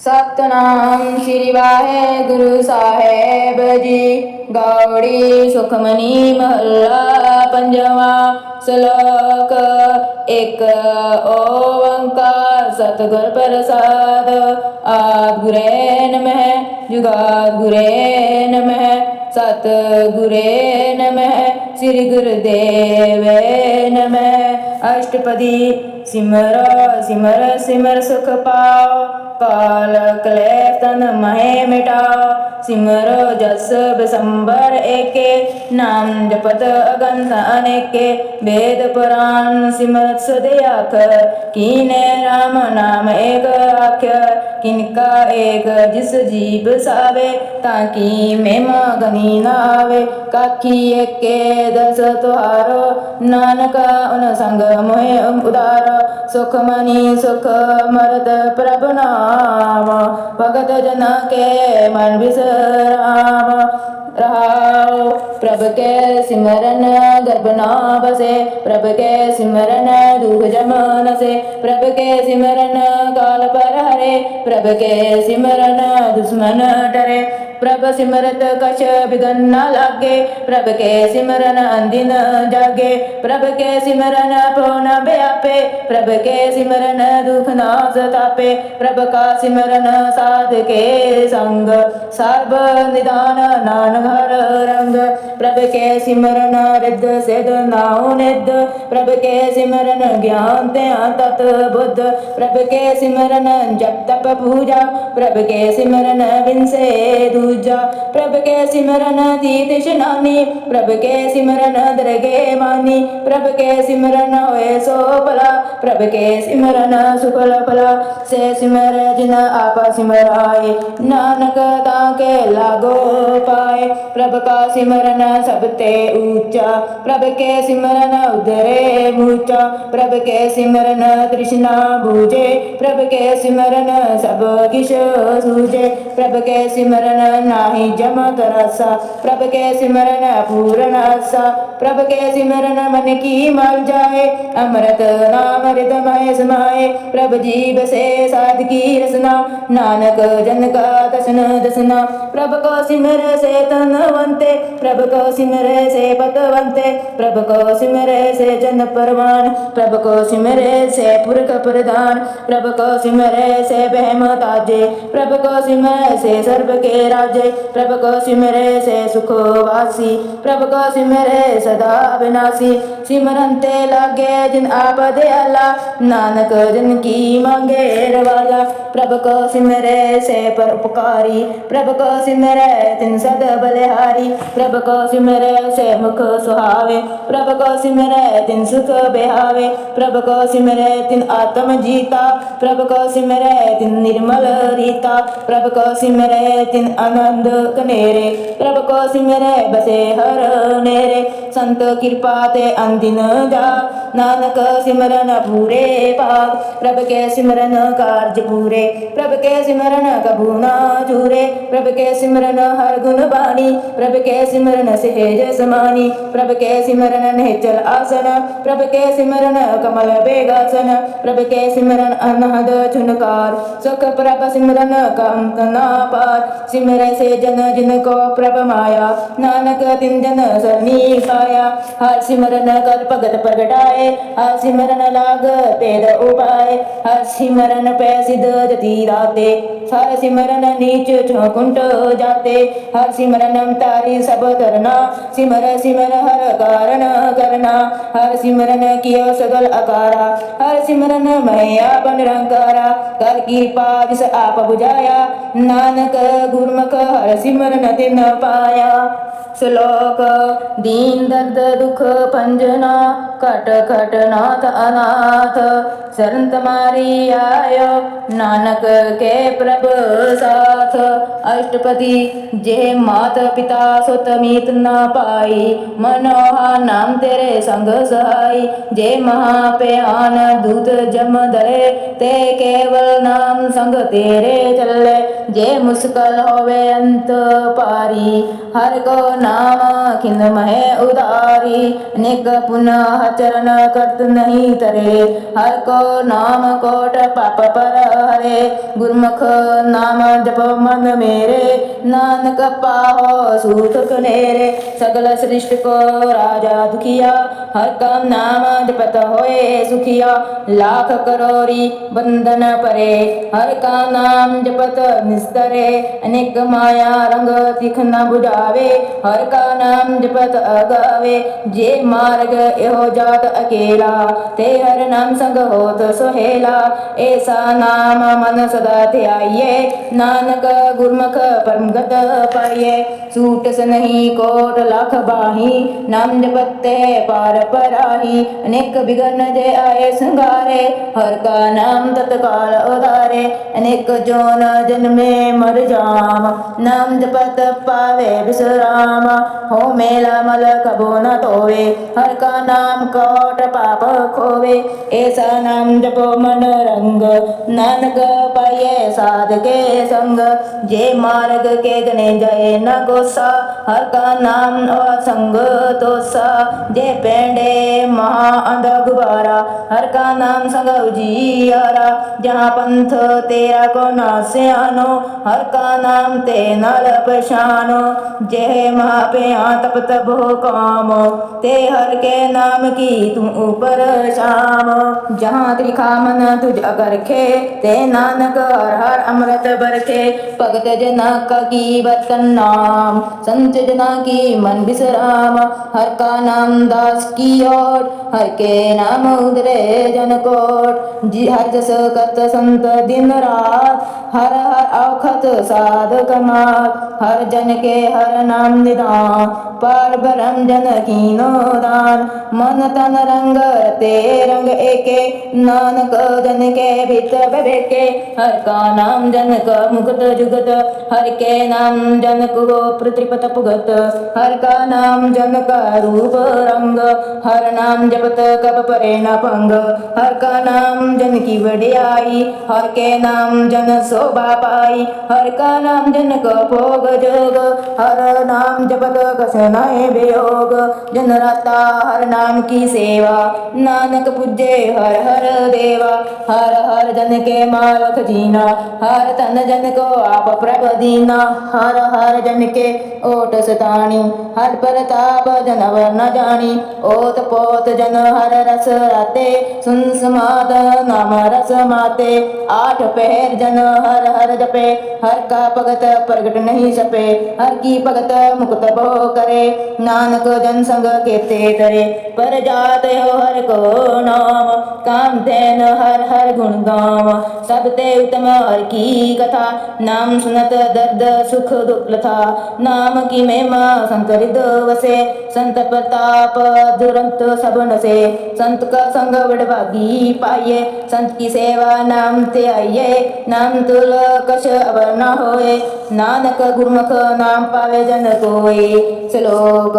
सतनाम श्री वाहेगुरु साहेब जी। गौड़ी सुखमनी महला पंजवा। श्लोक एक ओंकार सतगुर प्रसाद। आद गुरे नमः जुगाद गुरे नमः सतगुरे नमः श्री गुरुदेव नमः। अष्टपदी सिमर सिमर सिमर सुख पाओ काल क्लेश तन महे मिटाओ। सिमरो जस बिसंबर एके नाम जपत अगंत अनेके। वेद पुराण सिमरत सदे अखर कीने राम नाम एक अक्षर। किनका एक जिस जीव सावे ताकि मेमा गनी न आवे। काखी एके दस तुहारो नानक उन संग मोहे उदारो। सुख मनी सुख मरत प्रभ नाम भगत जन के मन विसराम। रहाओ प्रभ के सिमरन गर्भ न बसे। प्रभ के सिमरन दुख जम नसे। प्रभ के सिमरन काल पर हरे। प्रभ के सिमरन दुश्मन डरे। प्रभ सिमरत कछ बिघन न लागे। प्रभ के सिमरन अंदिन जागे। प्रभ के सिमरन पौन व्यापे। प्रभ के सिमरन दुख न सतापे। प्रभ का सिमरन साध के संग सर्व निदान नानक हर रंग। प्रभ के सिमरन रिद्ध सिद्ध नाउ निध। प्रभ के सिमरन ज्ञान त्याग तत् बुद्ध। प्रभ के सिमरन जप तप पूजा। प्रभ के सिमरन बिनसे दूजा। प्रभ के सिमरन तीर्थ स्नानी। प्रभ के सिमरन दरगे मानी। प्रभ के सिमरन होए सो भला। प्रभ के सिमरन सुफल फला। से सिमर जिन आप सिमराए नानक ताके लागो पाए। प्रभ का सिमरन सबते ऊंचा। प्रभ के सिमरन उधरे मूचा। प्रभ के सिमरन तृष्णा बूझे। प्रभ के सिमरन सब किश सूझे। प्रभ के सिमरन नाही जम तरसा। प्रभ के सिमरन पूर्ण आसा। प्रभ के सिमरन मन की मल जाए। अमृत नाम हृदय समाए। प्रभ जीव से साध की रसना नानक जन का दर्शन दसना। प्रभ को सिमर से तनवंते। प्रभ को सिमर से पतवंते। प्रभ को सिमर से जन परवान। प्रभ को सिमर से पुरख प्रधान। प्रभ को सिमर से बहम ताजे। प्रभ को सिमर से सर्व के राजे। प्रभ को सिमर से सुखवासी। प्रभ को सिमर सदा विनाशी। सिमरनते लागे जिन आप दयाला नानक जन की मांगे रवाला। प्रभ को सिमरे से परोपकारी। प्रभ को सिमरे तिन सद बलिहारी। प्रभ को सिमरे से मुख सुहावे। प्रभ को सिमरे तिन सुख बेहावे। प्रभ को सिमरे तिन आत्म जीता। प्रभ को सिमरे तिन निर्मल रीता। प्रभ को सिमरे तिन आनंद कनेरे। प्रभ को सिमरे बसे हर नेरे। संत कृपा ते अंदिन जा नानक सिमरन पूरे पाग। प्रभ के सिमरन कार्य पूरे। प्रभ के सिमरन कभू ना चूरे। प्रभ के सिमरन हर गुण बानी। प्रभ के सिमरन सहज समानी। प्रभ के सिमरन निश्चल आसन। प्रभ के सिमरन कमल बेगासन। प्रभ के सिमरन अनहद झुनकार। सुख प्रभ सिमरन का अंत ना पार। सिमर से जन जिन को प्रभ माया नानक तिन जन सरनी पाया। हर सिमरन कर भगत प्रगटाए। हर सिमरन लाग पेद उपाय। हर सिमरन पै सिद्ध जति दाते। हर सिमरन नीच कुंट जाते। हर सिमरन तारी सब तरना। सिमर सिमर हर कारण करना। हर सिमरन कियो सगल अकारा। हर सिमरन मैया बन निरंकारा। कर कृपा जिस आप बुझाया नानक गुरमुख हर सिमरन तिन पाया। श्लोक दीन दर्द दुख भंजना खट खट नाथ अनाथ। शरण तुम्हारी आयो नानक के प्रभु साथ। अष्टपदी अष्टपदी जे मात पिता सुत मीत न पाई, मनोहा नाम तेरे संग सहाई। जे महाप्यान दूत जम धरे, ते केवल नाम संग तेरे चले। जे मुश्किल होवे अंत पारी, हर को नाम खिन महे उदारी। निक पुनः चरण करत नहीं तरे, हर को नाम कोट पाप पर हरे। गुरमुख नाम जप मन मेरे, नानक पाहो सूख कनेरे। सगल सृष्टि को राजा दुखिया, हर का नाम जपत होए सुखिया। लाख करोड़ी बंधन परे, हर का नाम जपत निस्तरे। अनेक माया रंग तिख न बुझावे, हर का नाम जपत अगावे। जे मार्ग एहो जात अकेला, ते हर नाम संग होत सोहेला। ऐसा नाम मन सदा ध्याइये, नानक गुरमुख परम गत पाइये। सूट नहीं कोट लाख बाही, नाम जपते पार पराही। अनेक विघ्न जे आए संघारे, हर का नाम तत्काल उधारे। अनेक जोन जन्मे मर जाम, नाम जपत पावे विश्राम। हो मेला मल कबो न धोवे, हर का नाम कोट पाप खोवे। ऐसा नाम जपो मन रंग, नानक पाइये साध के संग। जे मार्ग के जने जाए न गोसा, हर का नाम असंग तोसा। जे पेंडे महा अंध गुबारा, हर का नाम संग उजियारा। जहाँ पंथ तेरा को नास्यानो, हर का नाम ते नल पहचानो। जे महाप्या तप तप हो काम, ते हर के नाम की तुम ऊपर शाम। जहाँ त्रिखा मन तुझ अगर खे, ते नानक हर हर अमृत बरखे। भगत जना का की बतन नाम, संत जना की मन विश्राम। हर का नाम दास की ओर, हर के नाम उदरे जन कोट। हर जस करत संत दिन रात, हर हर औखत साध कमात। हर जन के हर नाम निदान, पार ब्रह्म जन कीनो दान। मन तन रंग ते रंग एके, नानक जन के भित विवेके। हर का नाम जन का मुकुट जुगत, हर के नाम जन को प्रतिपत पुगत। हर का नाम जन का रूप रंग, हर नाम जपत कब परे न भंग। हर का नाम जन की वडियाई, हर के नाम जन शोभा पाई। हर का नाम जन को भोग जोग, हर नाम जपत कस नए वियोग। जन रता हर नाम की सेवा, नानक पूजे हर हर देवा। हर हर जन के मालक जीना, हर तन जन को आप प्रभ दीना। हर हर जन के ओट सतानी, हर प्रताप जन अवर न जानी। ओत पोत जन हर रस राते, सुन समाद नाम रस माते। आठ पहर जन हर हर जपे, हर का भगत प्रगट नहीं सपे। हर की भगत मुक्त भो करे, नानक जन संग केते तरे। पर जात हो हर को नाम, काम धैन हर हर गुण गाम। सब ते उत्तम हर की कथा, नाम सुनत दर्द सुख दुखलथा। नाम की महिमा संत हृदय वसे, संत प्रताप दुरंत सब नसे। संत का संग बड़भागी पाइये, संत की सेवा नाम ते आइये। नाम तुल कछ अवर न होए, नानक गुरमुख नाम पावे जन कोई। श्लोक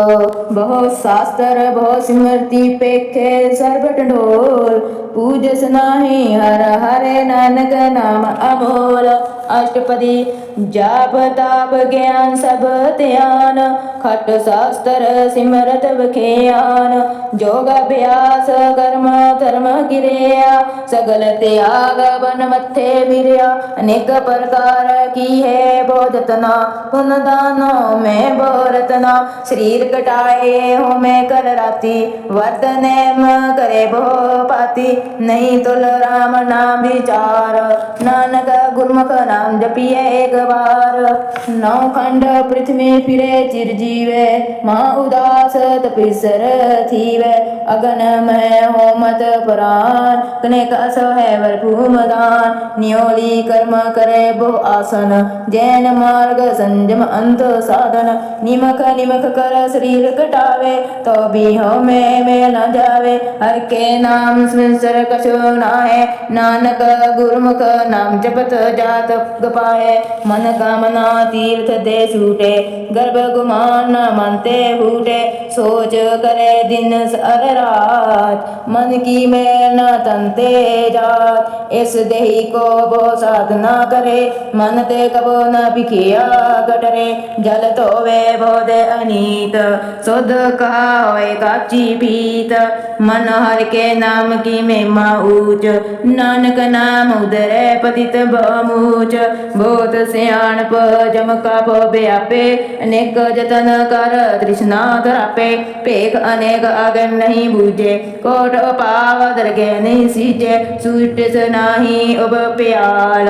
बहु शास्त्र बहु स्मृति पेखे सर्वट ढोल। पूजस नाही हर हरे नानक नाम अमोल। अष्टपदी जाप ताप ज्ञान सब ध्यान, खट शास्त्र सिमरत बखियान। जोग अभ्यास कर्म धर्म किरिया, सगल त्याग बन मत्थे बिरिया। अनेक प्रकार की है बो जतना, पुन दानों में बो रतना। शरीर कटाए हो मैं कर राती, वर्त नेम करे बो पाती। नहीं तुल राम नाम विचार, नानक गुरमुख नाम जपिए एक बार। नौ खंड पृथ्वी फिरे चिरजीवे, माँ उदास तपिसर थीवे। अगन मह हो मत पुराण, कने कस है वर भूमदान। नियोली कर्म करे बहु आसन, जैन मार्ग संजम अंत साधन। निमक निमक कर शरीर कटावे, तो भी हो में न जावे। हर के नाम संसर कछु नाहे, नानक गुरमुख नाम जपत जात गपाए। मन कामना तीर्थ दे छूटे, गर्भ गुमान न मन ते फूटे। सोच करे दिन सर रात, मन की मैल न तन ते जात। इस देही को वो साधना करे, मन ते कबो न बिखिया गटरे। जल तो वे बोधे अनीत, शुद्ध कहा होए काची पीत। मन हर के नाम की महिमा ऊंच, नानक नाम उदरे पतित बहुमूच। बहुत सियाणप जम का व्यापे, अनेक जतन कर तृष्णा तरापे। पेख अनेक आगन नहीं बूझे, कोट पाव दरगे नहीं सीजे। सूट नाही उब प्याल,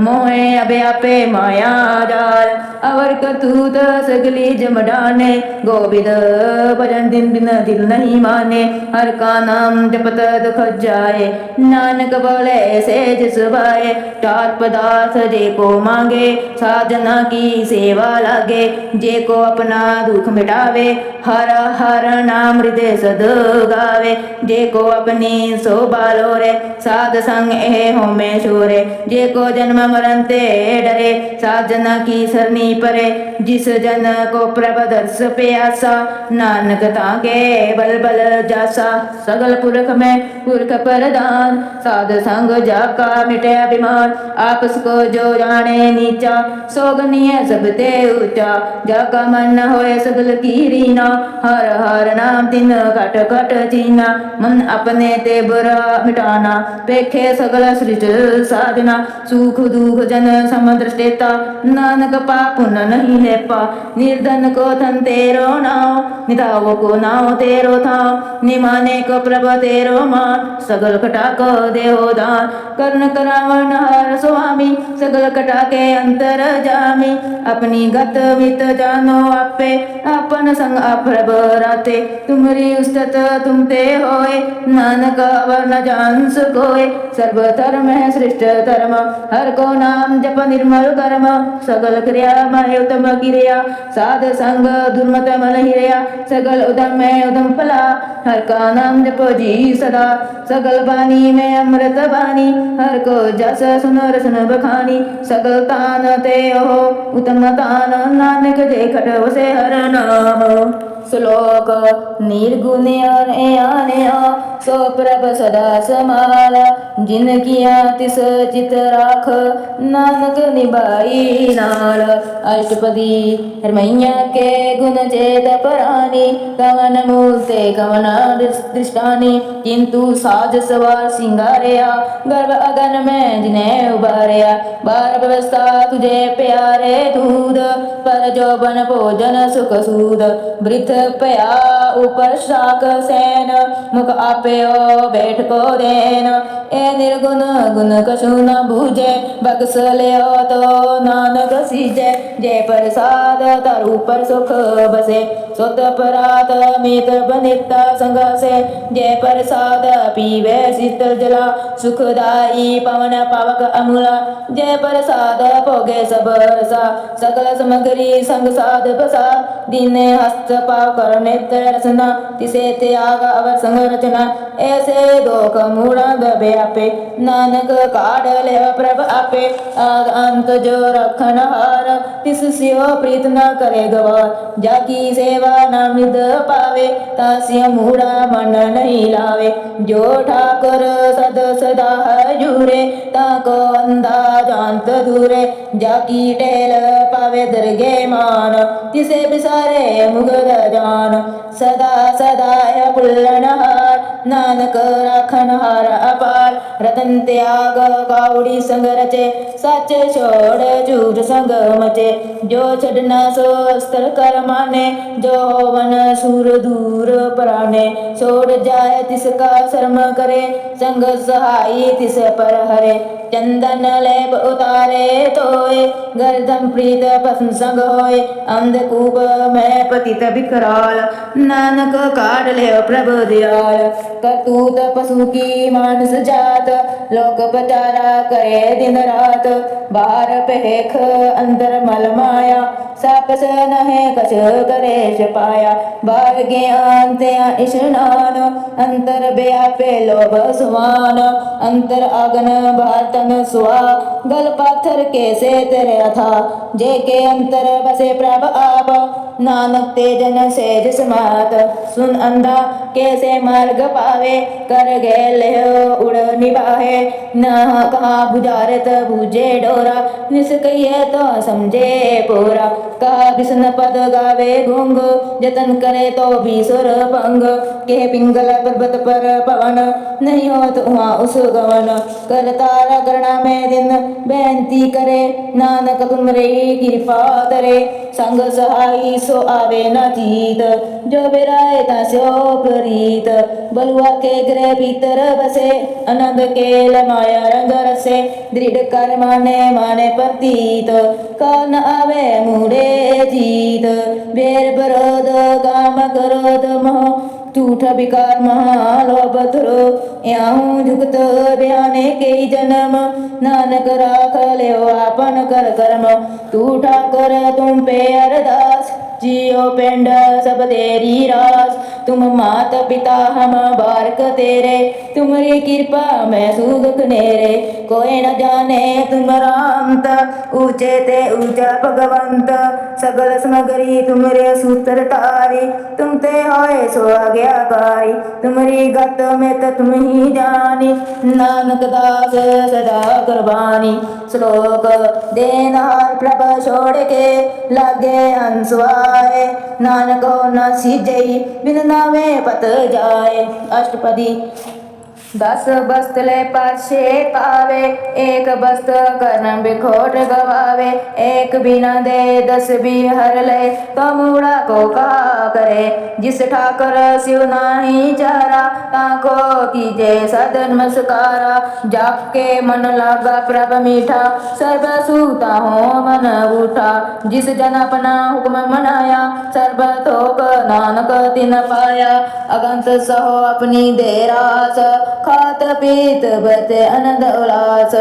मोहे अव्यापे माया जाल। अवर करतूत सगली जम डाने, गोविंद भजन दिन बिन दिल नहीं माने। हर का नाम जपत दुख जाए, नानक बोले सेज सुभाए। टार पदार्थ जे को मांगे, साधना की सेवा लागे। जे को अपना दुख मिटावे, हर हर नाम हृदय सद गावे। जे को अपनी शोभा लोरे, साध संग एह होमे शोरे। जे को जन्म मरण ते डरे, साधना की सरनी परे। जिस जन को प्रभ दर्श प्यासा, नानक ताके बल बल जासा। सगल पुरख में पुरख प्रधान, साध संग जाका मिटे अभिमान। आपस को जो जाने नीचा, सोगनीय सब ते ऊंचा। जाका मन होए सगल की रीना, हर हर नाम तिन कट कट चीना। मन अपने ते बुरा मिटाना, पेखे सगल सृष्ट साधना। सुख दुख जन समदृष्टेता, नानक पापुन नहीं लेपा। निर्धन को धन तेरो नाव, निताओ को नाव तेरो थाव। निमाने को प्रभ तेरो मान, सगल कटा को देहो दान। कर्ण करावन हर स्वामी, सगल कटा के अंतर जामी। अपनी गत मित जानो आपे, अपन संग अप्रभ राते। तुमरी उस्तत तुम ते होए, नानक अवर न जान सकोए। सर्व धर्म है श्रेष्ठ धर्म, हर को नाम जप निर्मल कर्म। सगल क्रिया मय उत्तम क्रिया, साध संग दुर्मत मन हिरिया। सगल उदम में उदम फला, हर का नाम जपो जी सदा। सगल बानी में अमृत बानी, हर को जस सुन रसन बखानी। सगल तान ते हो उत्तम तान, नानक जे खट वसे हर नाम। श्लोक निर्गुण आने सो प्रभ सदा समाला। जिन किया तिस चित राख, नानक निभाई नाल। अष्टपदी रमैया के गुण चेत परानी, कवन मूर्ते कवन दृष्टानी। किंतु साज सवार सिंगारिया, गर्भ अगन में जिन्हें उबारिया। बार व्यवस्था तुझे प्यारे दूध, पर जो बन भोजन सुख सूद। वृथ पया ऊपर शाक सैन, मुख आपे ओ बैठ को देन। ए निर्गुण गुण कछु न बूझे, बक्स ले तो नानक सीजे। जय प्रसाद तरु पर सुख बसे, सुत परात मित बनिता संग से। जय प्रसाद पीवे शीतल जला, सुखदाई पवन पावक अमूला। जय प्रसाद भोगे सब रसा, सकल सामग्री संग साध बसा। दीन हस्त पाव कर नेत्र रसना, तिसे त्याग अवर संग रचना। ऐसे दोख मूढ़ व्यापे, नानक काढ़ ले प्रभ आपे। आद अंत जो रखन हार, तिस सियो प्रीत न करे गवार। जाकी सेवा नाम निध पावे, तास्य मूढ़ा मन नहीं लावे। जो ठाकुर सद सदा हजूरे, ताको अंधा जानत दूरे। जाकी टेल पावे दरगे मान, तिसे बिसारे मुगद जान। सदा सदा पुल्लन हार, नानक राखन हार अपार। रतन त्याग काउड़ी संग रचे, सच छोड़ झूठ संग मचे। जो छड़ना सो अस्त्र कर माने, जो होवन सूर दूर पराने। छोड़ जाए तिसका शर्म करे, संग सहाई तिस पर हरे। चंदन लेप उतारे तोय, गर्दन प्रीत पसंद संग होय। अंधकूप में पतित विकराल, नानक काढ़ ले प्रभु दयाल। करतूत पशु की मानस जात, लोक पचारा करे दिन रात। बाहर पेख अंदर मल माया, सापस नहे कछ करे छपाया। बार ज्ञान ते स्नान अंतर व्यापे लोभ सुमान। अंतर अगन बाहर तन सुआ गल पाथर कैसे तेरे अथा। जे के अंतर बसे प्रभ आप नानक ते जन सेज समात। सुन अंधा कैसे मार्ग पावे कर गए उड़ निभाहे। न कहाँ बुझारत बूझे डोरा निष्कहिए तो समझे पोरा। कहा विष्णु पद गावे गुंग जतन करे तो भी सुर भंग। के पिंगल पर्वत पर पवन नहीं हो तो वहाँ उस गवन। कर तारा करना में दिन बेनती करे नानक तुम रे कृपा तरे। संग सहाई सो आवे न जीत जो बिराए तास्यो प्रीत। बलुआ के ग्रह भीतर बसे आनंद केल माया रंग रसे। दृढ़ कर माने माने प्रतीत काल न आवे मूढ़े जीत। बेर बरोध काम क्रोध मोह झूठ विकार महालोभ धुरो। याहू जुगत बयाने के जन्म नानक राख ले आपन कर कर्म। तू ठाकर तुम पे अरदास जियो पेंड सब तेरी रास। तुम माता पिता हम बारक तेरे तुम्हारी कृपा मैं सुख नेरे। कोई न जाने तुम रामत ऊंचे ते ऊंचा भगवंत। सगल समगरी तुमरे सूत्र तारी तुम ते होए सो आज्ञाकारी। तुम्हारी गत में तो तुम ही जानी नानक दास सदा कुर्बानी। श्लोक देनहार प्रभ छोड़ के लागे हंसवाए। नानक हो न सिजई बिन नावे पत जाए। अष्टपदी। 10 बस्त ले पाछे पावे एक बस्त करन बिखोट गवावे। एक बिना दे 10 भी हर ले तो मूड़ा को कहा करे। जिस ठाकर शिव नाही चारा ताको कीजे सदन नमस्कारा। जाके मन लागा प्रभ मीठा सर्व सूता हो मन उठा। जिस जन अपना हुक्म मनाया सर्व थोक नानक तिन पाया। अगंत सहो अपनी देरास खात पीत बते आनंद उल्लास।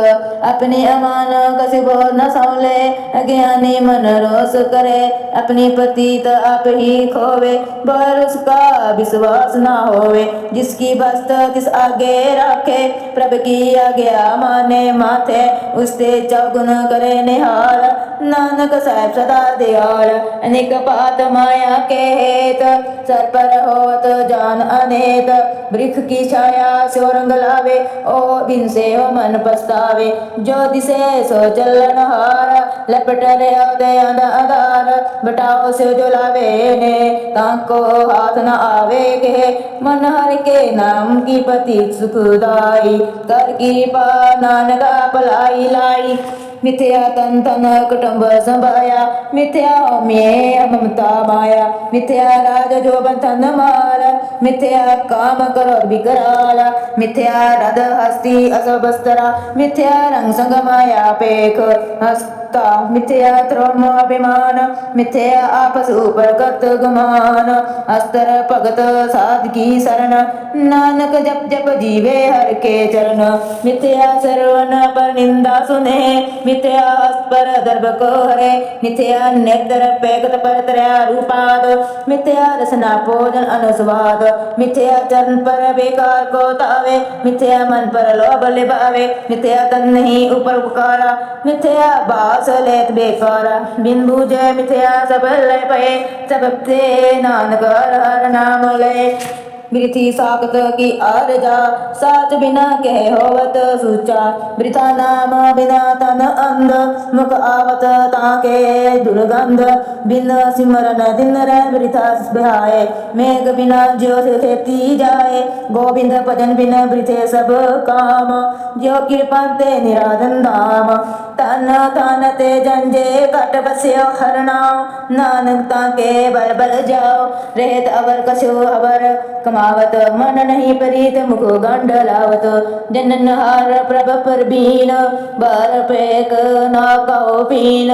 अपनी अमान कसिबो न सौले अज्ञानी मन रोष करे। अपनी पतित आप ही खोवे बर उसका विश्वास न होवे। जिसकी बस्त किस आगे रखे प्रभ की आज्ञा माने माथे। उसते चौगुन करे निहाल नानक साहेब सदा दयाल। अनेक पात माया के हेत सर पर होत जान अनेत। वृक्ष की छाया सो रंग लावे ओ बिन से हो मन पछतावे। जो दिसे सो चलन हार लपट रहे आधार। बटाओ से जो लावे ने ताको हाथ न आवे के। मन हर के नाम की पति सुखदाई कर कृपा नानक भलाई लाई। मिथ्या तन तन कुटुंब संभाया मिथ्या में ममता माया। मिथ्या राज जो बंधन माल मिथ्या काम करो विकराल। मिथ्या रद हस्ती असबस्तरा मिथ्या रंग संग माया पेख हस्ता। मिथ्या त्रम अभिमान मिथ्या आपस ऊपर कत गुमान। अस्तर भगत साध की शरण नानक जप जप जीवे हर के चरण। मिथ्या सर्वन पर निंदा सुने मिथ्या हस्त पर दर्भ को हरे। मिथ्या नेत्र पैगत पर तरया रूपाद मिथ्या रसना भोजन अनुस्वाद। मिथ्या चरण पर बेकार को तावे मिथ्या मन पर लोभ लिभावे। मिथ्या तन नहीं ऊपर उपकारा मिथ्या बास लेत बेकारा। बिन बूझे मिथ्या सब ले पए सब ते नानक हर हर नाम ले। वृथी साकत की आरजा साच बिना कह होवत सूचा। वृथा नाम बिना तन अंध मुख आवत ताके दुर्गंध। बिन सिमरन दिन रह वृथा बहाए मेघ बिना ज्यो खेती जाए। गोविंद भजन बिन वृथे सब काम ज्यो कृपा ते निराधन धाम। तन तन ते जंजे कट बस्यो हर नाम नानक ताके बल बल जाओ। रहत अवर कछो अवर कमावत मन नहीं प्रीत मुख गंड लावत। जनन हार प्रभ पर बीन बार पेक ना कहो पीन।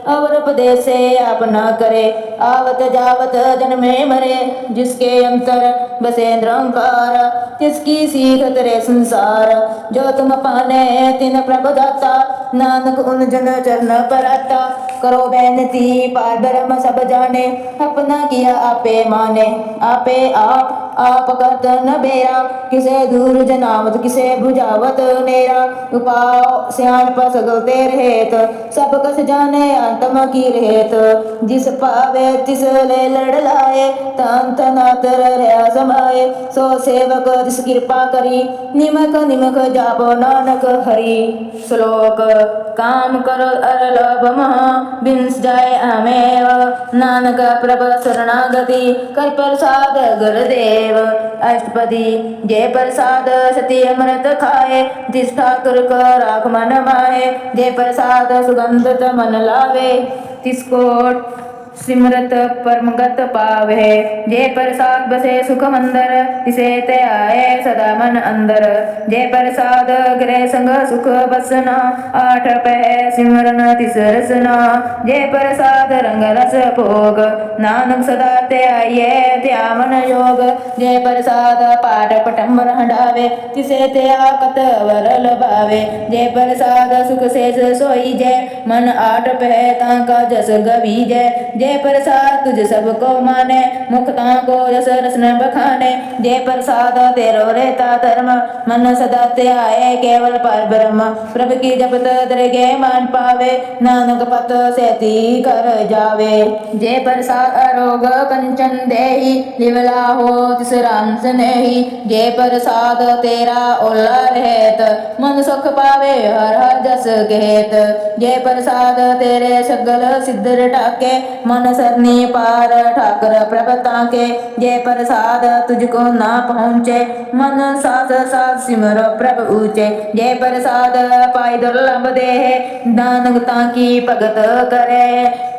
और उपदेश से आप न करे। आवत जावत जन्मे मरे, जिसके अंतर बसे निरंकार, तिसकी सीख करे संसार। जो तुम पाने तिन प्रभु दाता, नानक उन जन चरण पर आता। करो बेनती पार ब्रह्म सब जाने, अपना किया आपे माने। आपे आप करत न बेरा, किसे दूर जनावत किसे बुझावत नेरा। उपाय सियाणप सगल तेर हेत, सब कस जाने आत्मा की रेत। जिस पावे तिस ले लड़ लाए, तन तनातर रहा समाए। सो सेवक जिस कृपा करी, निमक निमक जापो नानक हरि। श्लोक काम करो अर लोभ मोह, बिंस जाय आमेव। नानक प्रभ शरणागति, कर प्रसाद गुरुदेव। अष्टपदी जय प्रसाद सती अमृत खाए, जिस ठाकुर को राख मन माहे। जय प्रसाद सुगंधत मन लावे, तिसको सिमरत परमगत पावे। जय प्रसाद बसे सुख मंदर, तिसे ते आए सदा मन अंदर। जय प्रसाद गृह संग सुख बसना, आठ पह सिमरन तिस रसना। जय प्रसाद रंग रस भोग, नानक सदा ते आइए त्या मन योग। जय प्रसाद पाठ पटम्बर हंडावे, तिसे ते आकत वर लभावे। जय प्रसाद सुख शेष सोई जय, मन आठ पह तांका जस गवीजय। जय प्रसाद तुझ सबको माने, मुख ताको जस रसन बखाने। जय प्रसाद तेरो रहता धर्म, मन सदा ते आए केवल पर ब्रह्म। प्रभु की जपत दरगे मान पावे, नानक पत सेती कर जावे। जय प्रसाद अरोग कंचन देहि, लिवला हो तिस राम स्नेही। जय प्रसाद तेरा ओला रहत, मन सुख पावे हर हर जस कहत। जय प्रसाद तेरे सगल सिद्धर ठाके, मन सरनी पार ठाकर प्रभ ताके। जय प्रसाद तुझको ना पहुँचे, मन सास सास सिमर प्रभ ऊंचे। जय प्रसाद पाई दुर्लभ देहे, नानक ताकी भगत करे।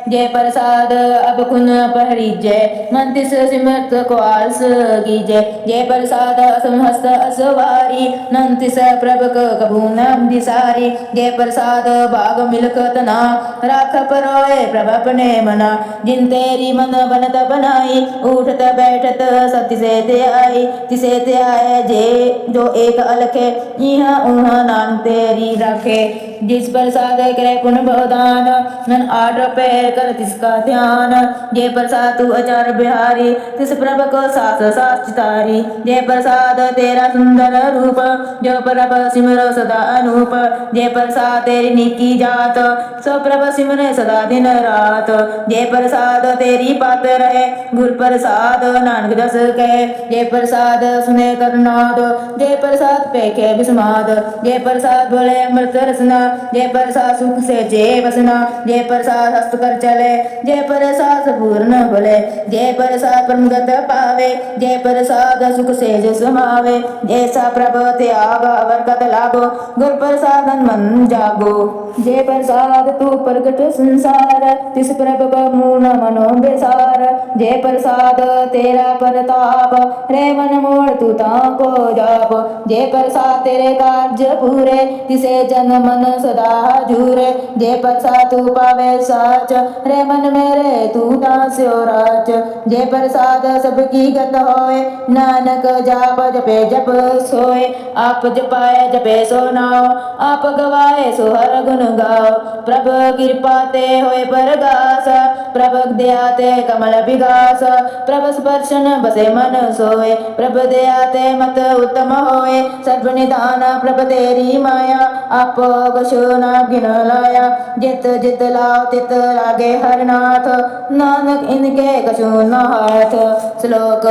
जय प्रसाद अब खुन परिजय, मन तिस सिमरत को आलस कीजय। जय प्रसाद असमहस्त असवारी, नन तिस प्रभ कबू न दिसारी। जय प्रसाद भाग मिलकत ना, राख परोए प्रभ अपने मना। जिन तेरी मन बनत बनाई, उठत बैठत सब तिसे ते आई। तिसे ते आए जे जो एक अलखे, इहाँ उहाँ नाम तेरी रखे। जिस प्रसाद करे पुन बहुदान, मन आठ पैर कर तिसका ध्यान। जय प्रसाद तू अचार बिहारी, तिस प्रभ को सास सास चितारी। जय प्रसाद तेरा सुंदर रूप, जो प्रभ सिमरो सदा अनूप। जय प्रसाद तेरी निकी जात, सो प्रभ सिमरे सदा दिन रात। जय प्रसाद तेरी बात रहे, गुर प्रसाद नानक जस कहे। जय प्रसाद सुने करनाद, जय प्रसाद पेखे विस्माद। जय प्रसाद बोले अमृत रसना, जय प्रसाद सुख से जय बसना। जय प्रसाद हस्त कर चले, जय प्रसाद पूर्ण बोले। जय प्रसाद परमगत पावे, जय प्रसाद सुख से जो समावे। जैसा प्रभ त्याग अवरगत लागो, गुर प्रसाद मन जागो। जय प्रसाद तू प्रगट संसार, तिस प्रभ को मूल मनो बेसार। जय प्रसाद तेरा प्रताप, रे मन मोड़ तू ताको जाप। जय प्रसाद तेरे कार्य पूरे, तिसे जन मन सदा झूरे। जय प्रसाद तू पावे साच, रे मन मेरे तू दास्यो राच। जय प्रसाद सबकी गत होए, नानक जाप जपे जप सोए। आप जपाए जपे सो नाओ, आप गवाए सो हर गुण गाओ। प्रभ कृपा ते होए परगास, प्रभ दया ते कमल विगास। प्रभ स्पर्शन बसे मन सोए, प्रभ दया ते मत उत्तम होए। सर्व निधान प्रभ तेरी माया, आपो कछु न गिन लाया। जित जित लाओ तित लागे हर नाथ, नानक इनके कछु न हाथ। श्लोक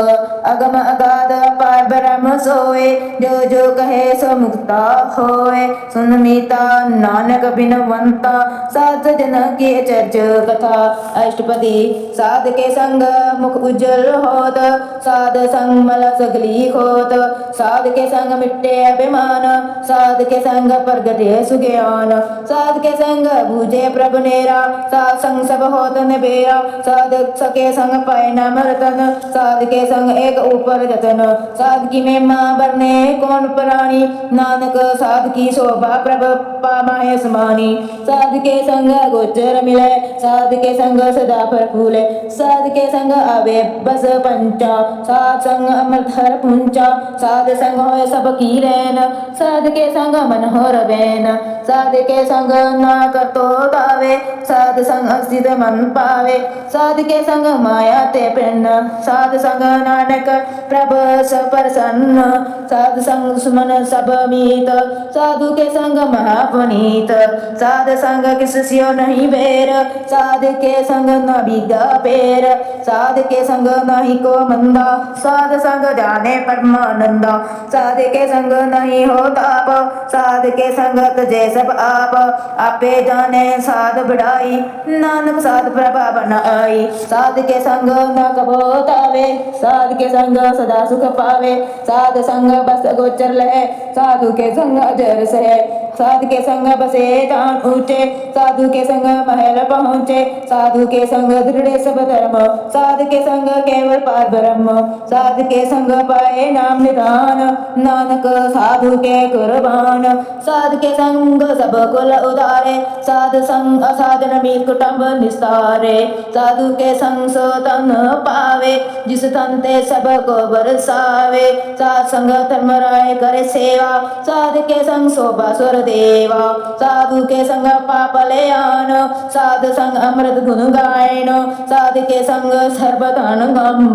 अगम अगाध पार ब्रह्म सोए, जो जो कहे सो मुक्ता होए। सुन मीता नानक बिनवंता, साध जन की चर्च कथा। अष्टपदी साध के संग मुख उज्जवल होत, साध संग मल सगली होत। साध के संग मिट्टे अभिमान, साध के संग प्रगटे सुज्ञान। साध के संग बूझे प्रभ नेरा, साध संग सब होत निबेरा। साध सके संग पाए न मरतन, साध के संग एक ऊपर जतन। साध की महिमा बरने कौन प्राणी, नानक साध की शोभा प्रभ पामाय समानी। साध के संग गोचर मिले, साध के संग सदा फल फूले। साध के संग आवे बस पंचा, साध संग अमृत हर पुंचा। साध संग होय सब की रैन, साध के संग मन हो रवैन। साध के संग ना कर तो दावे, साध संग अस्थित मन पावे। साध के संग माया ते प्रन्न, साध संग नानक प्रभ सब प्रसन्न। साध संग दुश्मन सब मीत, साधु के संग महापुनीत। साध संग किस सियो नहीं बेर, साध के संग न बिगा पेर। साध के संग नहीं को मंदा, साध संग जाने परमानंदा। साध के संग नहीं हो ताप, साध के संग तजे सब आप। आपे जाने साध बढ़ाई, नानक साध प्रभा बनाई। साध के संग न कबो तावे, साध के संग सदा सुख पावे। साध संग बस गोचर लहे, साधु के संग अजर सहे। साधु के संग बसे जान ऊंचे, साधु के संग महल पहुँचे। साधु के संग दृढ़ सब धर्म, साधु के संग केवल पार ब्रह्म। साधु के संग पाए नाम निधान, नानक साधु के कुर्बान। साधु के संग सब कुल उदारे, साधु संग असाधन मीत कुटुंब निस्तारे। साधु के संग सो तन पावे, जिस तन ते सब को बरसावे। साध संग धर्म राय करे सेवा, साधु के संग शोभा सुर देवा। साधु के संग पाप ले आन, साधु संग अमृत गुण गायन। साधु के संग सर्वधन गम,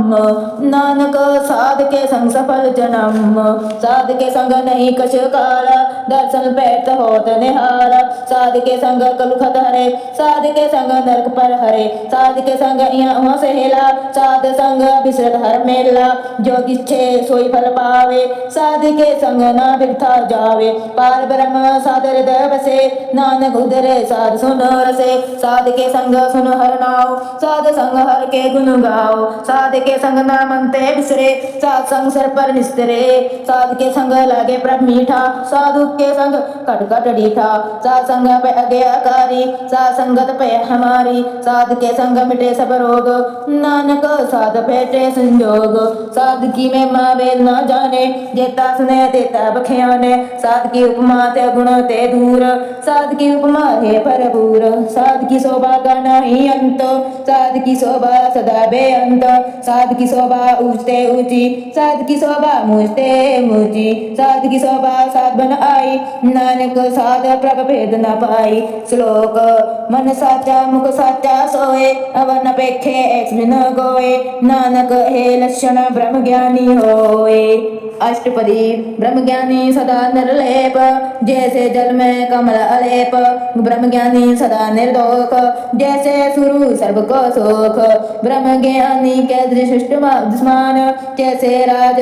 नानक साधु के संग सफल जन्म। साधु के संग नहीं कछ काल, दर्शन पैठ होत निहार। साधु के संग कलुखत हरे, साधु के संग नरक पर हरे। साधु के संग यहाँ सहेला, साधु संग बिसरत हर मेला। जो इच्छे सोई फल पावे, साधु के संग ना बिरथा जावे। पार ब्रह्म साधु हृदय बसे, नानक उदरे साधु सुन रसे। साधु के संग सुन हर नाव, साधु संग हर के गुण गाओ। साधु के संग नाम अंते बिसरे, साधु संग सर पर निस्तरे। साधु के संग लागे प्रभ मीठा, साधु के संग कट कट डीठा। साधु संग पे आज्ञाकारी, साधु संगत पे हमारी। साधु के संग मिटे सब रोग, नानक साधु भेटे संजोग। साधु की महिमा वेद न जाने, जेता सुने तेता बख्याने। साधु की उपमा ते गुण ते दूर, साधु की उपमा है भरपूर। साधु की शोभा का नहीं अंत, साधु की शोभा सदा बेअंत। साधु की शोभा ऊंचते ऊंची, साधु की शोभा मूझते मूझी। साधु की शोभा साध बन आई, नानक साध प्रभ भेद न पाई। श्लोक मन साचा मुख साचा सोए, अवन पेखे एक बिन गोए। नानक हे लक्षण ब्रह्म ज्ञानी होए। अष्टपदी ब्रह्मज्ञानी सदा निर्लेप, जैसे जल में कमल अलेप। ब्रह्मज्ञानी सदा निर्दोष, जैसे सुरु सर्व को सुख। ब्रह्मज्ञानी के दृष्ट दुश्मन, जैसे राज